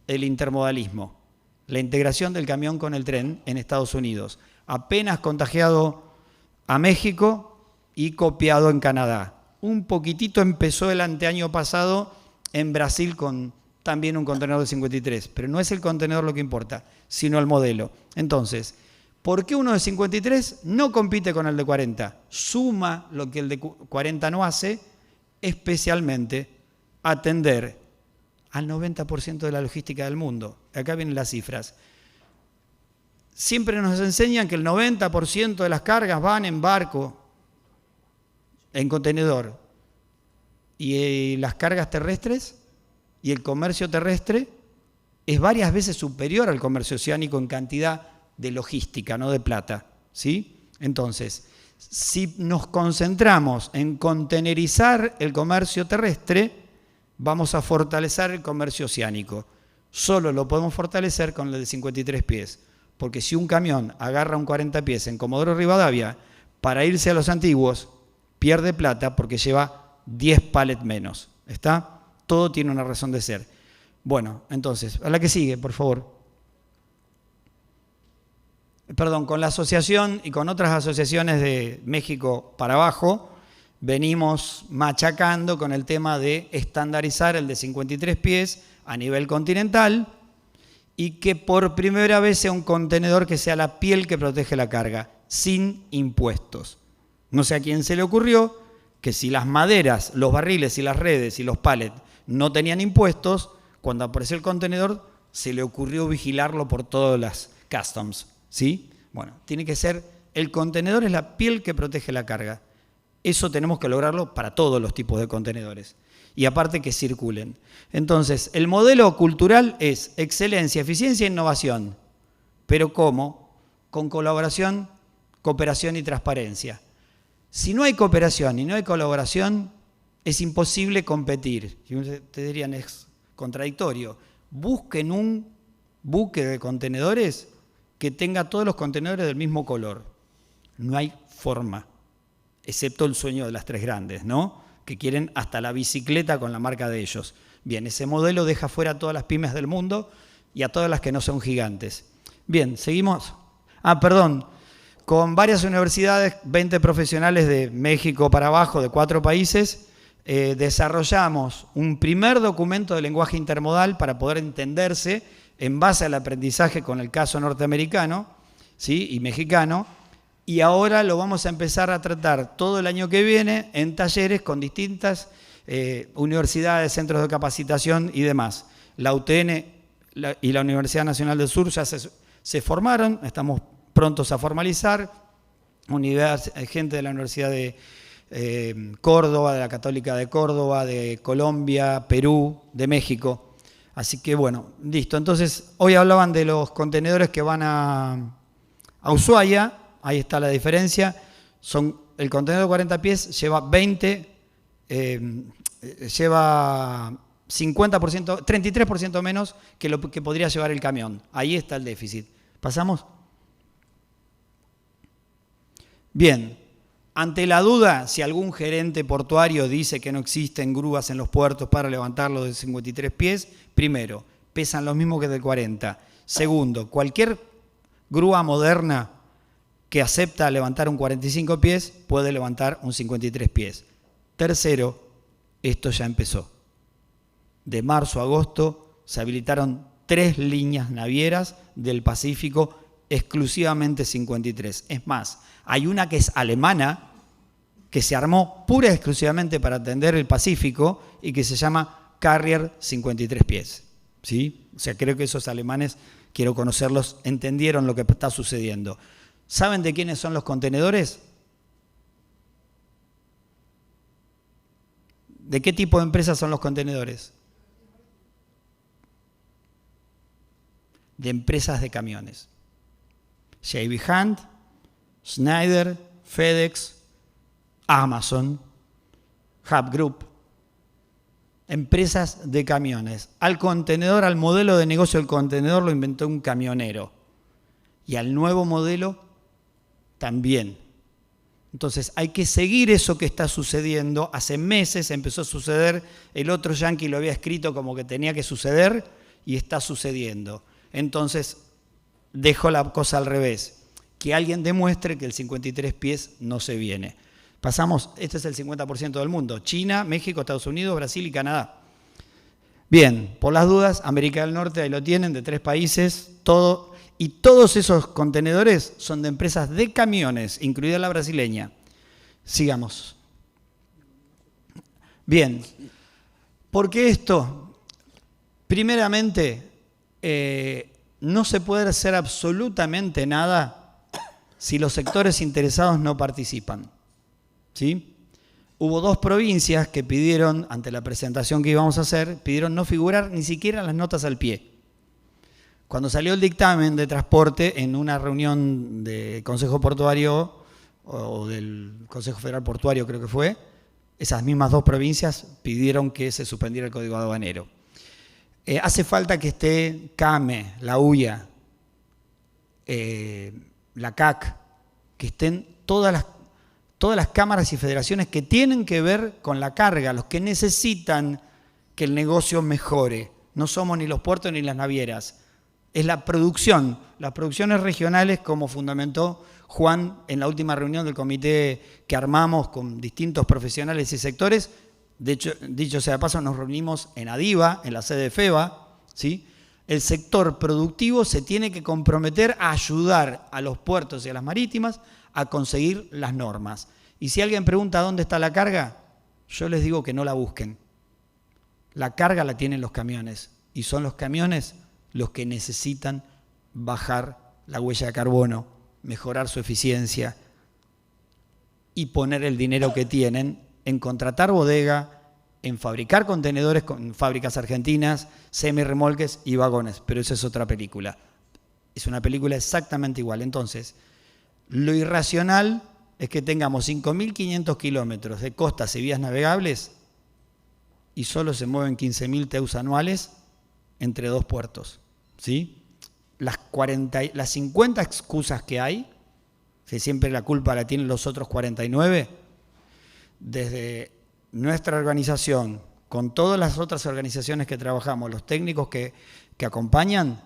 Speaker 4: el intermodalismo, la integración del camión con el tren en Estados Unidos, apenas contagiado a México y copiado en Canadá. Un poquitito empezó el anteaño pasado en Brasil con también un contenedor de 53, pero no es el contenedor lo que importa, sino el modelo. Entonces, ¿por qué uno de 53 no compite con el de 40? Suma lo que el de 40 no hace, especialmente atender al 90% de la logística del mundo. Acá vienen las cifras. Siempre nos enseñan que el 90% de las cargas van en barco, en contenedor. Y las cargas terrestres y el comercio terrestre es varias veces superior al comercio oceánico en cantidad de logística, no de plata, ¿sí? Entonces, si nos concentramos en contenerizar el comercio terrestre, vamos a fortalecer el comercio oceánico. Solo lo podemos fortalecer con el de 53 pies, porque si un camión agarra un 40 pies en Comodoro Rivadavia para irse a los antiguos, pierde plata porque lleva 10 pallets menos. ¿Está? Todo tiene una razón de ser. Bueno, entonces, a la que sigue, por favor. Perdón, con la asociación y con otras asociaciones de México para abajo, venimos machacando con el tema de estandarizar el de 53 pies a nivel continental y que por primera vez sea un contenedor que sea la piel que protege la carga, sin impuestos. No sé a quién se le ocurrió que si las maderas, los barriles y las redes y los pallets no tenían impuestos, cuando apareció el contenedor se le ocurrió vigilarlo por todas las customs, ¿sí? Bueno, tiene que ser, el contenedor es la piel que protege la carga. Eso tenemos que lograrlo para todos los tipos de contenedores. Y aparte que circulen. Entonces, el modelo cultural es excelencia, eficiencia e innovación. ¿Pero cómo? Con colaboración, cooperación y transparencia. Si no hay cooperación y no hay colaboración, es imposible competir. Y te dirían, es contradictorio. Busquen un buque de contenedores que tenga todos los contenedores del mismo color. No hay forma, excepto el sueño de las tres grandes, ¿no? Que quieren hasta la bicicleta con la marca de ellos. Bien, ese modelo deja fuera a todas las pymes del mundo y a todas las que no son gigantes. Bien, seguimos. Perdón. Con varias universidades, 20 profesionales de México para abajo, de 4 países, desarrollamos un primer documento de lenguaje intermodal para poder entenderse en base al aprendizaje con el caso norteamericano, ¿sí? Y mexicano, y ahora lo vamos a empezar a tratar todo el año que viene en talleres con distintas universidades, centros de capacitación y demás. La UTN y la Universidad Nacional del Sur ya se formaron, estamos prontos a formalizar, gente de la Universidad de Córdoba, de la Católica de Córdoba, de Colombia, Perú, de México. Así que bueno, listo. Entonces, hoy hablaban de los contenedores que van a Ushuaia, ahí está la diferencia. El contenedor de 40 pies lleva 20, lleva 50%, 33% menos que lo que podría llevar el camión. Ahí está el déficit. ¿Pasamos? Bien, ante la duda, si algún gerente portuario dice que no existen grúas en los puertos para levantarlo de 53 pies, primero, pesan lo mismo que del 40. Segundo, cualquier grúa moderna que acepta levantar un 45 pies puede levantar un 53 pies. Tercero, esto ya empezó. De marzo a agosto se habilitaron 3 líneas navieras del Pacífico exclusivamente 53. Es más, hay una que es alemana, que se armó pura y exclusivamente para atender el Pacífico y que se llama Carrier 53 pies. ¿Sí? O sea, creo que esos alemanes, quiero conocerlos, entendieron lo que está sucediendo. ¿Saben de quiénes son los contenedores? ¿De qué tipo de empresas son los contenedores? De empresas de camiones. J.B. Hunt, Schneider, FedEx, Amazon, Hub Group, empresas de camiones. Al contenedor, al modelo de negocio del contenedor lo inventó un camionero. Y al nuevo modelo también. Entonces hay que seguir eso que está sucediendo. Hace meses empezó a suceder, el otro yanqui lo había escrito como que tenía que suceder y está sucediendo. Entonces dejo la cosa al revés, que alguien demuestre que el 53 pies no se viene. Pasamos, este es el 50% del mundo, China, México, Estados Unidos, Brasil y Canadá. Bien, por las dudas, América del Norte, ahí lo tienen, de 3 países, y todos esos contenedores son de empresas de camiones, incluida la brasileña. Sigamos. Bien, ¿por qué esto? Primeramente, no se puede hacer absolutamente nada si los sectores interesados no participan. ¿Sí? Hubo 2 provincias que pidieron, ante la presentación que íbamos a hacer, pidieron no figurar ni siquiera las notas al pie. Cuando salió el dictamen de transporte en una reunión del Consejo Portuario o del Consejo Federal Portuario creo que fue, esas mismas 2 provincias pidieron que se suspendiera el Código Aduanero. Hace falta que esté CAME, la UIA, la CAC, que estén todas las cámaras y federaciones que tienen que ver con la carga, los que necesitan que el negocio mejore. No somos ni los puertos ni las navieras. Es la producción, las producciones regionales, como fundamentó Juan en la última reunión del comité que armamos con distintos profesionales y sectores. De hecho, dicho sea de paso, nos reunimos en ADIVA, en la sede de FEBA, ¿sí? El sector productivo se tiene que comprometer a ayudar a los puertos y a las marítimas a conseguir las normas. Y si alguien pregunta dónde está la carga, yo les digo que no la busquen. La carga la tienen los camiones y son los camiones los que necesitan bajar la huella de carbono, mejorar su eficiencia y poner el dinero que tienen en contratar bodega, en fabricar contenedores con fábricas argentinas, semirremolques y vagones. Pero esa es otra película. Es una película exactamente igual. Entonces, lo irracional es que tengamos 5.500 kilómetros de costas y vías navegables y solo se mueven 15.000 TEUs anuales entre 2 puertos, ¿sí? Las 50 excusas que hay, que siempre la culpa la tienen los otros 49, desde nuestra organización, con todas las otras organizaciones que trabajamos, los técnicos que acompañan,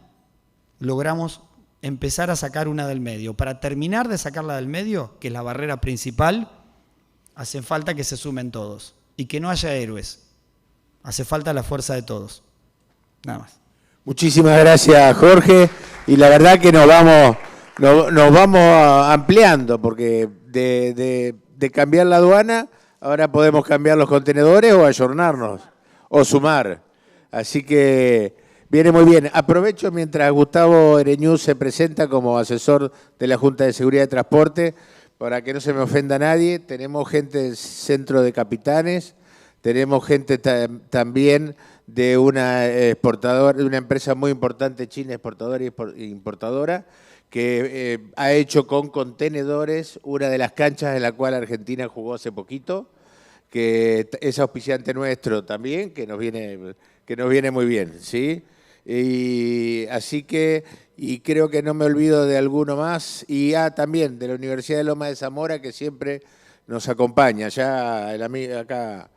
Speaker 4: logramos empezar a sacar una del medio. Para terminar de sacarla del medio, que es la barrera principal, hace falta que se sumen todos y que no haya héroes. Hace falta la fuerza de todos. Nada más.
Speaker 2: Muchísimas gracias, Jorge. Y la verdad que nos vamos ampliando, porque de cambiar la aduana, ahora podemos cambiar los contenedores o ayornarnos o sumar. Así que viene muy bien. Aprovecho mientras Gustavo Ereñú se presenta como asesor de la Junta de Seguridad de Transporte, para que no se me ofenda nadie. Tenemos gente del Centro de Capitanes, tenemos gente también de una exportadora, de una empresa muy importante china, exportadora e importadora, que ha hecho con contenedores una de las canchas en la cual Argentina jugó hace poquito, que es auspiciante nuestro también, que nos viene muy bien, ¿sí? Y así que, y creo que no me olvido de alguno más, y también de la Universidad de Loma de Zamora, que siempre nos acompaña, ya el amigo acá,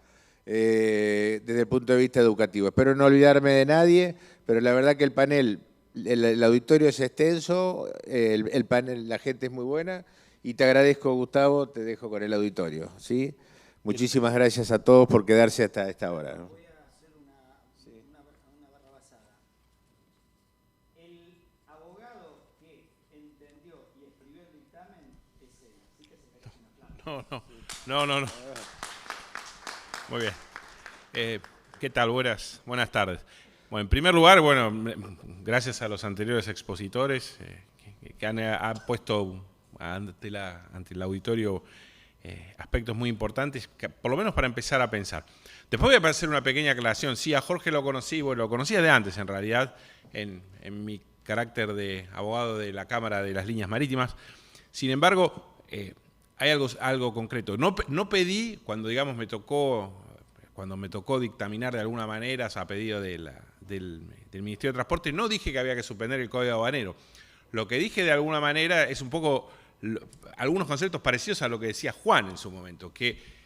Speaker 2: desde el punto de vista educativo. Espero no olvidarme de nadie, pero la verdad que el panel, el auditorio es extenso, el panel, la gente es muy buena, y te agradezco, Gustavo, te dejo con el auditorio, ¿sí? Muchísimas gracias a todos por quedarse hasta esta hora, ¿no?
Speaker 4: Voy a hacer una barra basada. El abogado que entendió y escribió el dictamen es él, así que se merece un aplauso.
Speaker 5: No. Muy bien. ¿Qué tal? Buenas tardes. Bueno, en primer lugar, gracias a los anteriores expositores que han puesto ante el auditorio aspectos muy importantes, por lo menos para empezar a pensar. Después voy a hacer una pequeña aclaración. Sí, a Jorge lo conocí, lo conocía de antes en realidad, en mi carácter de abogado de la Cámara de las Líneas Marítimas. Sin embargo, hay algo concreto. No pedí, cuando me tocó dictaminar de alguna manera a pedido del Ministerio de Transporte, no dije que había que suspender el Código Aduanero. Lo que dije de alguna manera es un poco algunos conceptos parecidos a lo que decía Juan en su momento, que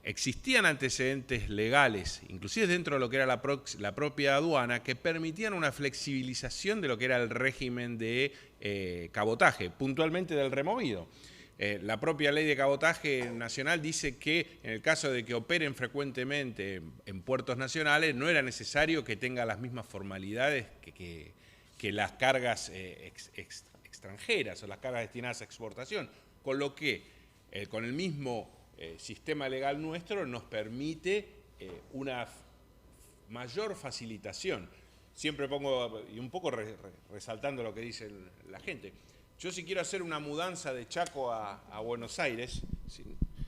Speaker 5: existían antecedentes legales, inclusive dentro de lo que era la propia aduana, que permitían una flexibilización de lo que era el régimen de cabotaje, puntualmente del removido. La propia ley de cabotaje nacional dice que en el caso de que operen frecuentemente en puertos nacionales no era necesario que tenga las mismas formalidades que las cargas extranjeras o las cargas destinadas a exportación, con lo que con el mismo sistema legal nuestro nos permite una mayor facilitación. Siempre pongo, y un poco resaltando lo que dice la gente, yo si quiero hacer una mudanza de Chaco a Buenos Aires,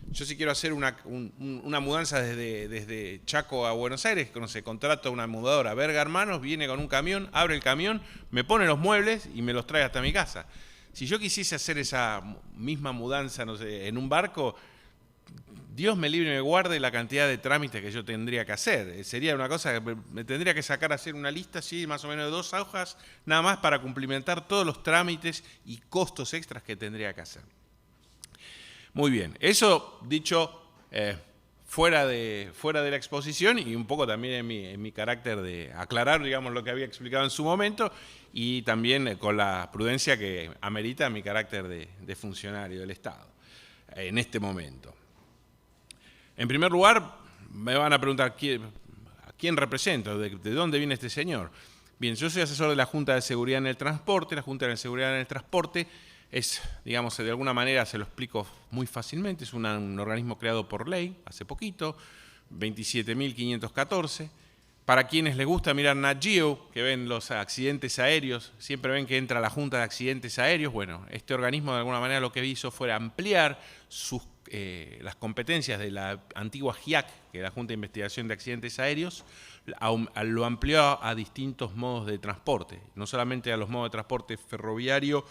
Speaker 5: yo si quiero hacer una mudanza desde Chaco a Buenos Aires, se contrata una mudadora, Berga Hermanos, viene con un camión, abre el camión, me pone los muebles y me los trae hasta mi casa. Si yo quisiese hacer esa misma mudanza, no sé, en un barco, Dios me libre y me guarde la cantidad de trámites que yo tendría que hacer. Sería una cosa que me tendría que sacar a hacer una lista, sí, más o menos de 2 hojas, nada más para cumplimentar todos los trámites y costos extras que tendría que hacer. Muy bien, eso dicho fuera de la exposición y un poco también en mi carácter de aclarar, digamos, lo que había explicado en su momento y también con la prudencia que amerita mi carácter de funcionario del Estado en este momento. En primer lugar, me van a preguntar a quién represento, de dónde viene este señor. Bien, yo soy asesor de la Junta de Seguridad en el Transporte. La Junta de Seguridad en el Transporte es, digamos, de alguna manera se lo explico muy fácilmente, es un organismo creado por ley hace poquito, 27.514. Para quienes les gusta mirar Nat Geo, que ven los accidentes aéreos, siempre ven que entra la Junta de Accidentes Aéreos. Bueno, este organismo de alguna manera lo que hizo fue ampliar las competencias de la antigua JIAC, que es la Junta de Investigación de Accidentes Aéreos, lo amplió a distintos modos de transporte, no solamente a los modos de transporte ferroviario,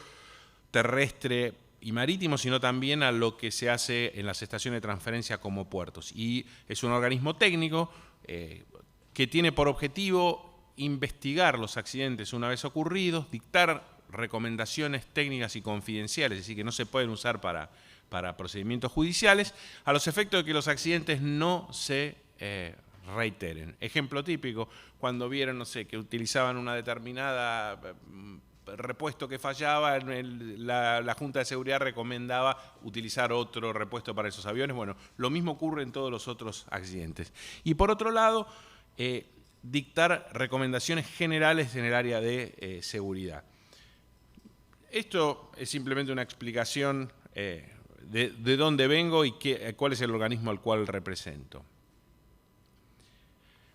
Speaker 5: terrestre, y marítimo, sino también a lo que se hace en las estaciones de transferencia como puertos. Y es un organismo técnico que tiene por objetivo investigar los accidentes una vez ocurridos, dictar recomendaciones técnicas y confidenciales, es decir, que no se pueden usar para procedimientos judiciales, a los efectos de que los accidentes no se reiteren. Ejemplo típico, cuando vieron, no sé, que utilizaban una determinada repuesto que fallaba, la Junta de Seguridad recomendaba utilizar otro repuesto para esos aviones. Bueno, lo mismo ocurre en todos los otros accidentes. Y por otro lado, dictar recomendaciones generales en el área de seguridad. Esto es simplemente una explicación de dónde vengo y cuál es el organismo al cual represento.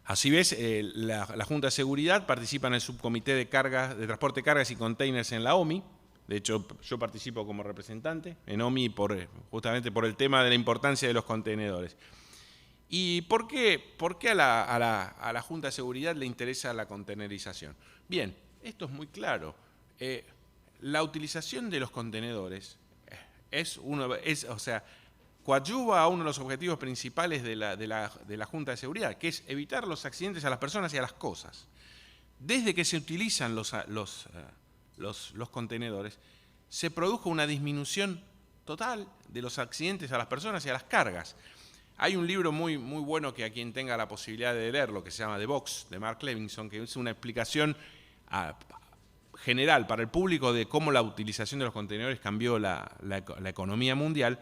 Speaker 5: Así ves, la Junta de Seguridad participa en el subcomité de transporte de cargas y containers en la OMI. De hecho, yo participo como representante en OMI justamente por el tema de la importancia de los contenedores. ¿Y por qué a la Junta de Seguridad le interesa la contenerización? Bien, esto es muy claro. La utilización de los contenedores coadyuva a uno de los objetivos principales de la Junta de Seguridad, que es evitar los accidentes a las personas y a las cosas. Desde que se utilizan los contenedores, se produjo una disminución total de los accidentes a las personas y a las cargas. Hay un libro muy, muy bueno que a quien tenga la posibilidad de leerlo, que se llama The Box, de Mark Levinson, que es una explicación general para el público de cómo la utilización de los contenedores cambió la economía mundial.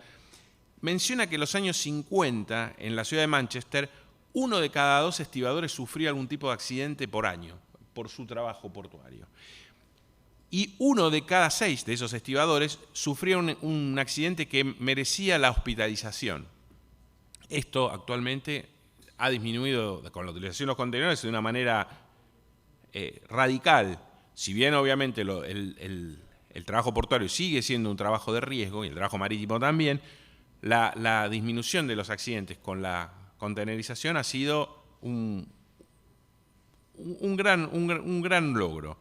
Speaker 5: Menciona que en los años 50, en la ciudad de Manchester, 1 de cada 2 estibadores sufría algún tipo de accidente por año, por su trabajo portuario. Y 1 de cada 6 de esos estibadores sufría un accidente que merecía la hospitalización. Esto actualmente ha disminuido con la utilización de los contenedores de una manera radical. Si bien obviamente el trabajo portuario sigue siendo un trabajo de riesgo, y el trabajo marítimo también, la disminución de los accidentes con la contenerización ha sido un gran logro.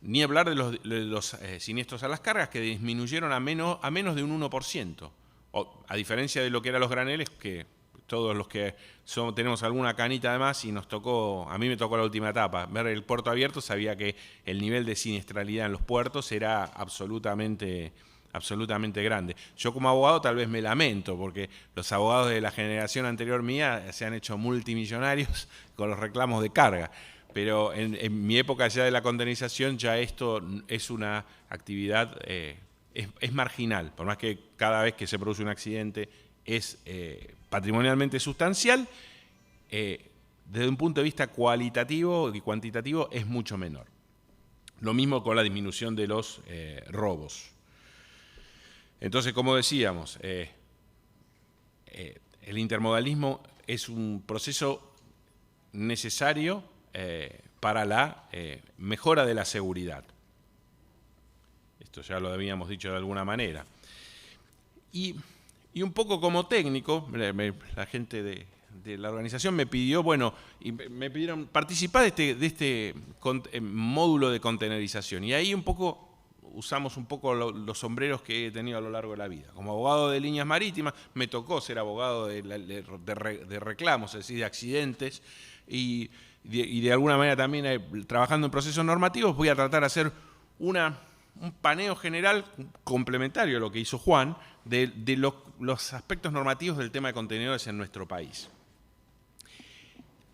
Speaker 5: Ni hablar de los siniestros a las cargas, que disminuyeron a menos de un 1%, a diferencia de lo que eran los graneles, que todos los que tenemos alguna canita además, y a mí me tocó la última etapa, ver el puerto abierto, sabía que el nivel de siniestralidad en los puertos era absolutamente grande. Yo como abogado tal vez me lamento, porque los abogados de la generación anterior mía se han hecho multimillonarios con los reclamos de carga, pero en mi época ya de la contenerización ya esto es una actividad, es marginal, por más que cada vez que se produce un accidente es patrimonialmente sustancial, desde un punto de vista cualitativo y cuantitativo es mucho menor. Lo mismo con la disminución de los robos. Entonces, como decíamos, el intermodalismo es un proceso necesario para la mejora de la seguridad. Esto ya lo habíamos dicho de alguna manera. Y un poco como técnico, la gente de la organización me pidieron participar de este módulo de contenerización. Y ahí usamos un poco los sombreros que he tenido a lo largo de la vida. Como abogado de líneas marítimas, me tocó ser abogado de reclamos, es decir, de accidentes, y de alguna manera también trabajando en procesos normativos, voy a tratar de hacer un paneo general complementario a lo que hizo Juan de los aspectos normativos del tema de contenedores en nuestro país.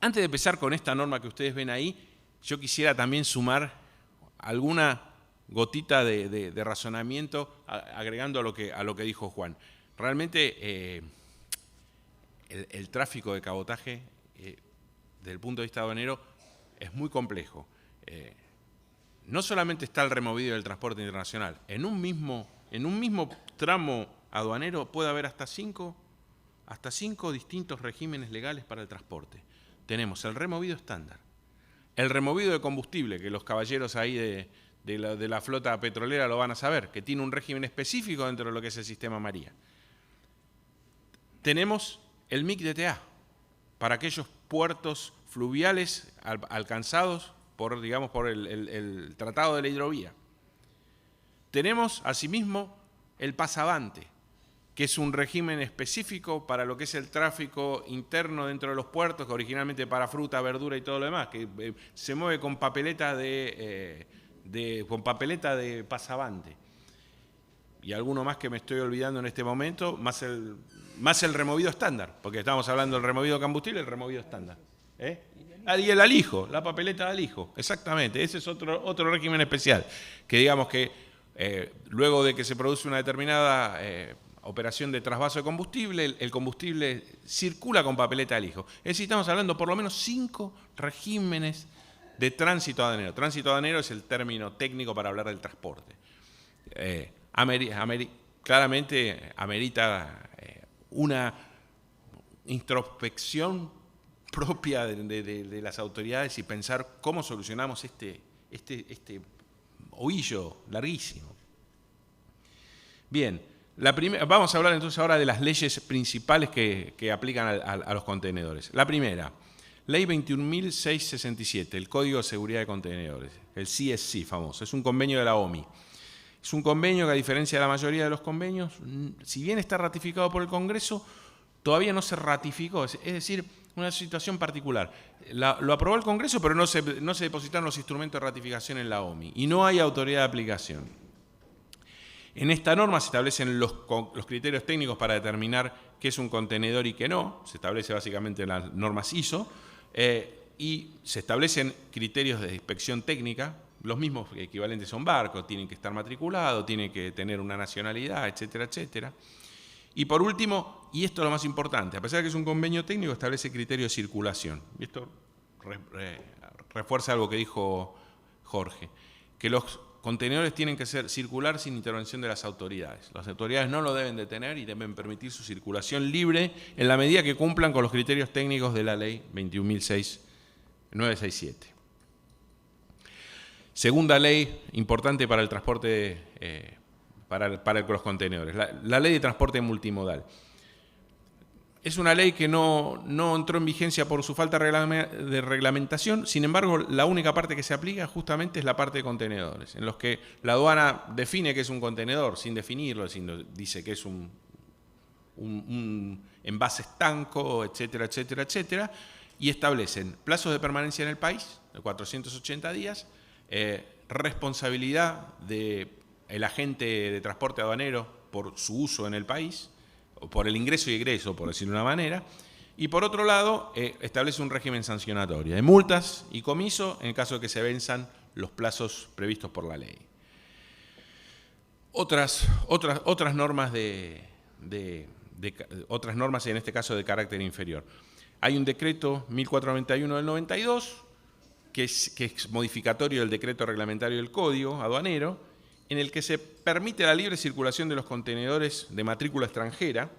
Speaker 5: Antes de empezar con esta norma que ustedes ven ahí, yo quisiera también sumar alguna gotita de razonamiento agregando a lo que dijo Juan. Realmente el tráfico de cabotaje desde el punto de vista aduanero es muy complejo. No solamente está el removido del transporte internacional, en un mismo tramo aduanero puede haber hasta cinco distintos regímenes legales para el transporte. Tenemos el removido estándar, el removido de combustible, que los caballeros ahí de la flota petrolera lo van a saber, que tiene un régimen específico dentro de lo que es el sistema María. Tenemos el MIC-DTA, para aquellos puertos fluviales alcanzados por el Tratado de la Hidrovía. Tenemos, asimismo, el pasavante, que es un régimen específico para lo que es el tráfico interno dentro de los puertos, que originalmente para fruta, verdura y todo lo demás, que se mueve con papeleta de pasavante. Y alguno más que me estoy olvidando en este momento, más el removido estándar, porque estamos hablando del removido combustible y el removido estándar. Y el alijo, la papeleta de alijo, exactamente, ese es otro régimen especial, que digamos que luego de que se produce una determinada operación de trasvaso de combustible, el combustible circula con papeleta de alijo. Es decir, estamos hablando por lo menos 5 regímenes de tránsito aduanero. Tránsito aduanero es el término técnico para hablar del transporte. Claramente amerita una introspección propia de las autoridades y pensar cómo solucionamos este ovillo larguísimo. Bien, vamos a hablar entonces ahora de las leyes principales que aplican a los contenedores. La primera, Ley 21.667, el Código de Seguridad de Contenedores, el CSC famoso, es un convenio de la OMI. Es un convenio que, a diferencia de la mayoría de los convenios, si bien está ratificado por el Congreso, todavía no se ratificó, es decir, una situación particular. Lo aprobó el Congreso, pero no se depositaron los instrumentos de ratificación en la OMI y no hay autoridad de aplicación. En esta norma se establecen los criterios técnicos para determinar qué es un contenedor y qué no, se establece básicamente en las normas ISO, y se establecen criterios de inspección técnica, los mismos equivalentes a un barco, tienen que estar matriculados, tienen que tener una nacionalidad, etcétera, etcétera. Y por último, y esto es lo más importante, a pesar de que es un convenio técnico, establece criterios de circulación. Y esto refuerza algo que dijo Jorge, que los contenedores tienen que circular sin intervención de las autoridades. Las autoridades no lo deben detener y deben permitir su circulación libre en la medida que cumplan con los criterios técnicos de la Ley 21.967. Segunda ley importante para el transporte, para los contenedores, la Ley de Transporte Multimodal. Es una ley que no entró en vigencia por su falta de reglamentación, sin embargo, la única parte que se aplica justamente es la parte de contenedores, en los que la aduana define qué es un contenedor, sin definirlo, dice que es un envase estanco, etcétera, etcétera, etcétera, y establecen plazos de permanencia en el país, de 480 días, responsabilidad del agente de transporte aduanero por su uso en el país, o por el ingreso y egreso, por decirlo de una manera, y por otro lado establece un régimen sancionatorio de multas y comiso en el caso de que se venzan los plazos previstos por la ley. Otras normas otras normas en este caso de carácter inferior. Hay un decreto 1491 del 92 que es modificatorio del decreto reglamentario del Código Aduanero, en el que se permite la libre circulación de los contenedores de matrícula extranjera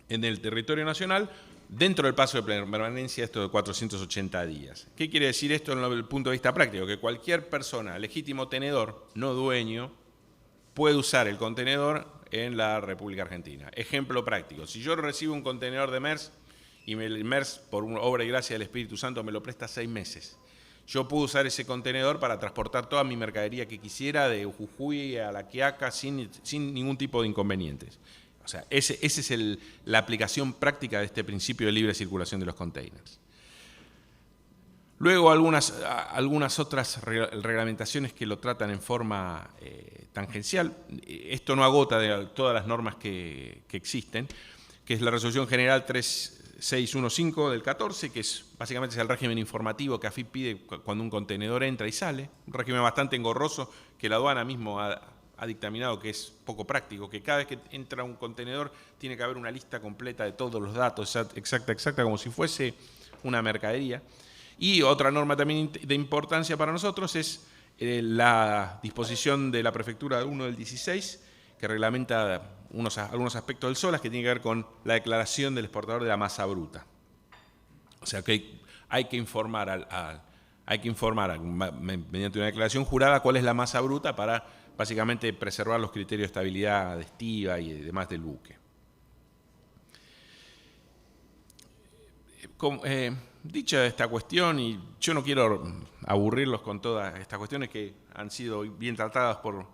Speaker 5: en el territorio nacional dentro del plazo de permanencia de 480 días. ¿Qué quiere decir esto desde el punto de vista práctico? Que cualquier persona, legítimo tenedor, no dueño, puede usar el contenedor en la República Argentina. Ejemplo práctico, si yo recibo un contenedor de MERS y el MERS, por obra y gracia del Espíritu Santo, me lo presta 6 meses, yo puedo usar ese contenedor para transportar toda mi mercadería que quisiera de Jujuy a La Quiaca sin ningún tipo de inconvenientes. O sea, esa es la aplicación práctica de este principio de libre circulación de los containers. Luego algunas otras reglamentaciones que lo tratan en forma tangencial. Esto no agota de todas las normas que existen, que es la Resolución General 3615 del 14, que básicamente es el régimen informativo que AFIP pide cuando un contenedor entra y sale. Un régimen bastante engorroso que la aduana mismo ha dictaminado que es poco práctico, que cada vez que entra un contenedor tiene que haber una lista completa de todos los datos, exacta, como si fuese una mercadería. Y otra norma también de importancia para nosotros es la disposición de la Prefectura 1 del 16, que reglamenta algunos aspectos del SOLAS que tiene que ver con la declaración del exportador de la masa bruta. O sea que hay que informar mediante una declaración jurada cuál es la masa bruta para básicamente preservar los criterios de estabilidad de estiva y demás del buque. Dicha esta cuestión, y yo no quiero aburrirlos con todas estas cuestiones que han sido bien tratadas por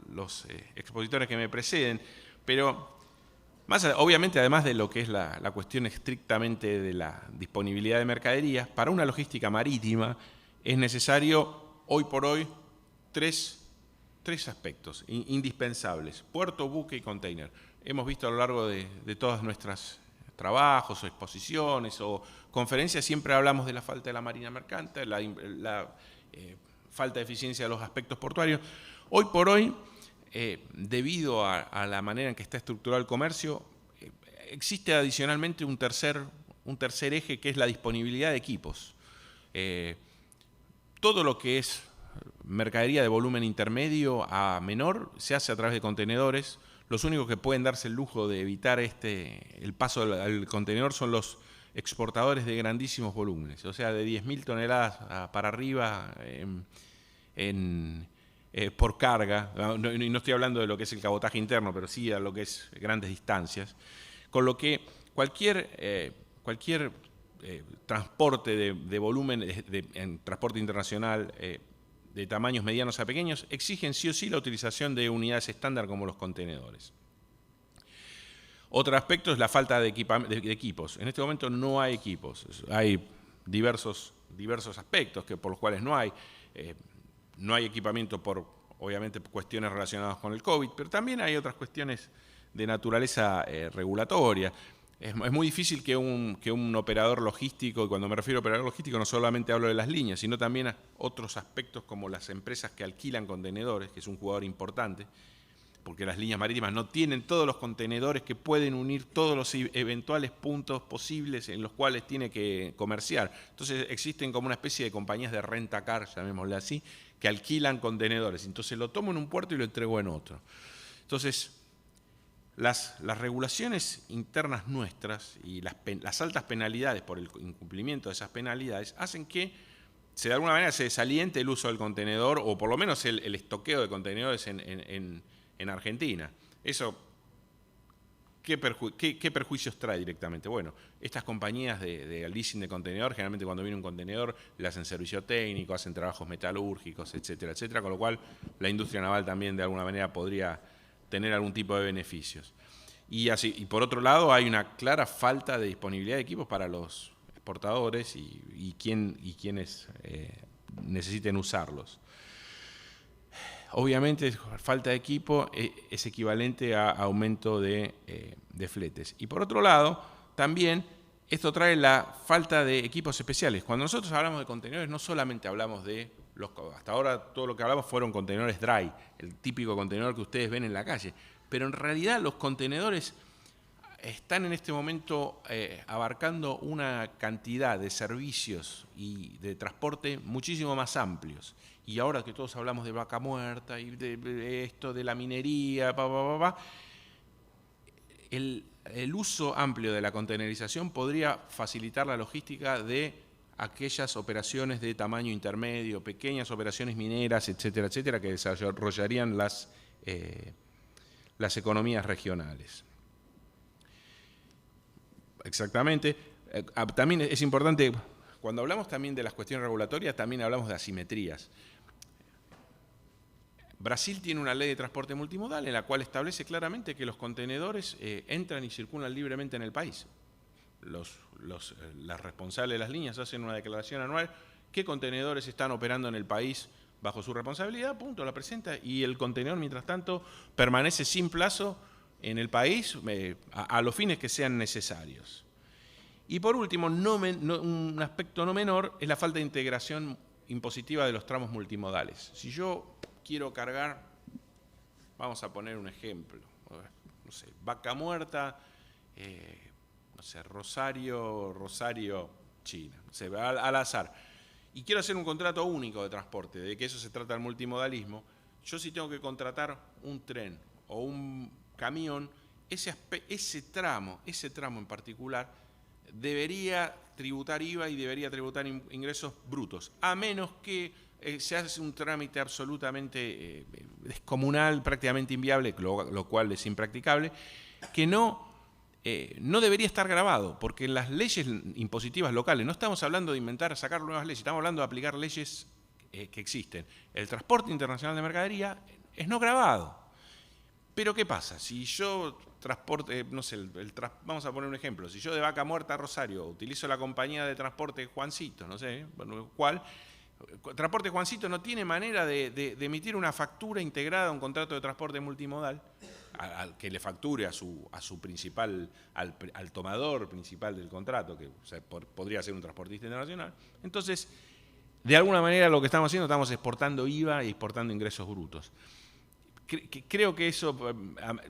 Speaker 5: los expositores que me preceden, pero obviamente, además de lo que es la cuestión estrictamente de la disponibilidad de mercaderías, para una logística marítima es necesario, hoy por hoy, tres aspectos indispensables: puerto, buque y container. Hemos visto a lo largo de todas nuestras trabajos o exposiciones o conferencias, siempre hablamos de la falta de la marina mercante, la falta de eficiencia de los aspectos portuarios. Hoy por hoy, debido a la manera en que está estructurado el comercio, existe adicionalmente un tercer eje, que es la disponibilidad de equipos. Todo lo que es mercadería de volumen intermedio a menor se hace a través de contenedores. Los únicos que pueden darse el lujo de evitar el paso al contenedor son los exportadores de grandísimos volúmenes, o sea, de 10.000 toneladas para arriba por carga. No estoy hablando de lo que es el cabotaje interno, pero sí a lo que es grandes distancias. Con lo que cualquier transporte de volumen en transporte internacional de tamaños medianos a pequeños exigen sí o sí la utilización de unidades estándar como los contenedores. Otro aspecto es la falta de equipos. En este momento no hay equipos. Hay diversos aspectos por los cuales no hay. No hay equipamiento por, obviamente, cuestiones relacionadas con el COVID, pero también hay otras cuestiones de naturaleza regulatoria. Es muy difícil que un operador logístico, y cuando me refiero a operador logístico no solamente hablo de las líneas, sino también a otros aspectos como las empresas que alquilan contenedores, que es un jugador importante, porque las líneas marítimas no tienen todos los contenedores que pueden unir todos los eventuales puntos posibles en los cuales tiene que comerciar. Entonces existen como una especie de compañías de rent-a-car, llamémosle así, que alquilan contenedores. Entonces lo tomo en un puerto y lo entrego en otro. Entonces, las regulaciones internas nuestras y las altas penalidades por el incumplimiento de esas penalidades hacen que de alguna manera se desaliente el uso del contenedor, o por lo menos el estoqueo de contenedores en Argentina. Eso, ¿qué perjuicios trae directamente? Bueno, estas compañías de leasing de contenedor, generalmente cuando viene un contenedor le hacen servicio técnico, hacen trabajos metalúrgicos, etcétera, etcétera, con lo cual la industria naval también de alguna manera podría tener algún tipo de beneficios. Y por otro lado, hay una clara falta de disponibilidad de equipos para los exportadores y quienes necesiten usarlos. Obviamente, falta de equipo es equivalente a aumento de fletes. Y por otro lado, también esto trae la falta de equipos especiales. Cuando nosotros hablamos de contenedores, no solamente hablamos de hasta ahora todo lo que hablamos fueron contenedores dry, el típico contenedor que ustedes ven en la calle, pero en realidad los contenedores están en este momento abarcando una cantidad de servicios y de transporte muchísimo más amplios. Y ahora que todos hablamos de vaca muerta y de esto, de la minería, el uso amplio de la contenerización podría facilitar la logística de aquellas operaciones de tamaño intermedio, pequeñas operaciones mineras, etcétera, etcétera, que desarrollarían las economías regionales. Exactamente. También es importante, cuando hablamos también de las cuestiones regulatorias, también hablamos de asimetrías. Brasil tiene una ley de transporte multimodal en la cual establece claramente que los contenedores entran y circulan libremente en el país. Las responsables de las líneas hacen una declaración anual, qué contenedores están operando en el país bajo su responsabilidad, punto, la presenta, y el contenedor, mientras tanto, permanece sin plazo en el país a los fines que sean necesarios. Y por último, un aspecto no menor es la falta de integración impositiva de los tramos multimodales. Si yo quiero cargar, vamos a poner un ejemplo, no sé, vaca muerta, no sé, Rosario, China, no sé, al azar, y quiero hacer un contrato único de transporte, de que eso se trata del multimodalismo, yo sí tengo que contratar un tren o un camión, ese tramo en particular debería tributar IVA y debería tributar ingresos brutos, a menos que se hace un trámite absolutamente descomunal, prácticamente inviable, lo cual es impracticable, que no debería estar grabado, porque en las leyes impositivas locales, no estamos hablando de sacar nuevas leyes, estamos hablando de aplicar leyes que existen. El transporte internacional de mercadería es no grabado. Pero ¿qué pasa? Si yo transporte, no sé, vamos a poner un ejemplo, si yo de Vaca Muerta a Rosario utilizo la compañía de transporte Juancito, no sé cuál, Transporte Juancito no tiene manera de emitir una factura integrada a un contrato de transporte multimodal al que le facture a su principal, al tomador principal del contrato, que podría ser un transportista internacional. Entonces, de alguna manera lo que estamos haciendo, estamos exportando IVA y exportando ingresos brutos. Creo que eso,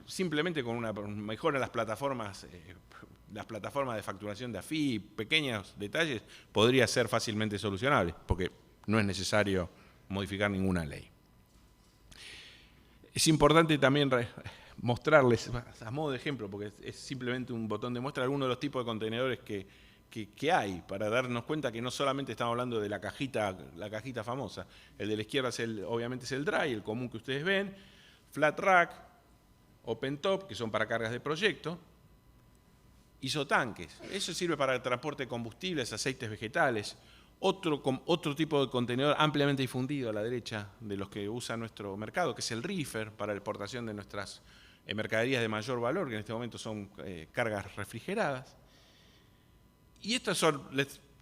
Speaker 5: simplemente con una mejora en las plataformas de facturación de AFI, pequeños detalles, podría ser fácilmente solucionable, porque no es necesario modificar ninguna ley. Es importante también mostrarles, a modo de ejemplo, porque es simplemente un botón de muestra, algunos de los tipos de contenedores que hay, para darnos cuenta que no solamente estamos hablando de la cajita famosa. El de la izquierda obviamente es el dry, el común que ustedes ven, flat rack, open top, que son para cargas de proyecto, isotanques. Eso sirve para el transporte de combustibles, aceites vegetales. Otro tipo de contenedor ampliamente difundido a la derecha de los que usa nuestro mercado, que es el reefer, para la exportación de nuestras mercaderías de mayor valor, que en este momento son cargas refrigeradas. Y estos son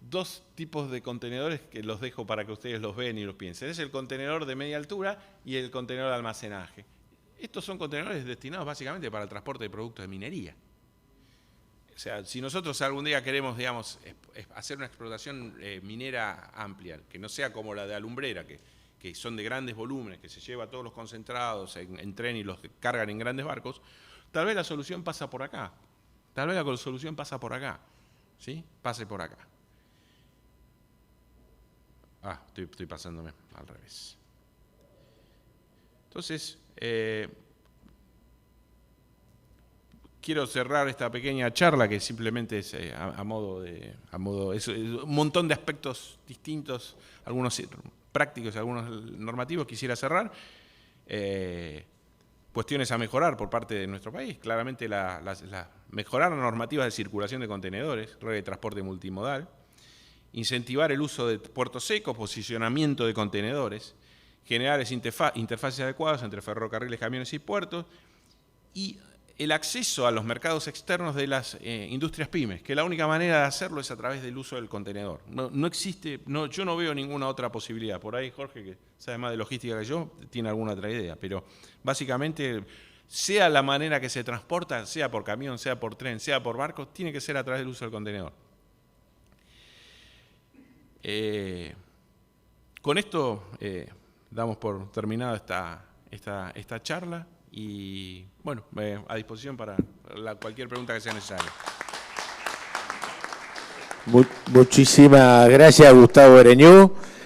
Speaker 5: dos tipos de contenedores que los dejo para que ustedes los vean y los piensen. Es el contenedor de media altura y el contenedor de almacenaje. Estos son contenedores destinados básicamente para el transporte de productos de minería. O sea, si nosotros algún día queremos, digamos, hacer una explotación minera amplia, que no sea como la de Alumbrera, que son de grandes volúmenes, que se lleva todos los concentrados en tren y los cargan en grandes barcos, tal vez la solución pasa por acá. Tal vez la solución pasa por acá. ¿Sí? Pase por acá. Estoy pasándome al revés. Entonces, quiero cerrar esta pequeña charla que simplemente es es un montón de aspectos distintos, algunos prácticos, algunos normativos. Quisiera cerrar. Cuestiones a mejorar por parte de nuestro país. Claramente mejorar la normativa de circulación de contenedores, red de transporte multimodal, incentivar el uso de puertos secos, posicionamiento de contenedores, generar interfaces adecuadas entre ferrocarriles, camiones y puertos, y el acceso a los mercados externos de las industrias pymes, que la única manera de hacerlo es a través del uso del contenedor. No existe, yo no veo ninguna otra posibilidad. Por ahí Jorge, que sabe más de logística que yo, tiene alguna otra idea, pero básicamente, sea la manera que se transporta, sea por camión, sea por tren, sea por barco, tiene que ser a través del uso del contenedor. Con esto damos por terminada esta charla. Y bueno, a disposición para cualquier pregunta que sea necesaria.
Speaker 2: Muchísimas gracias, Gustavo Ereñú.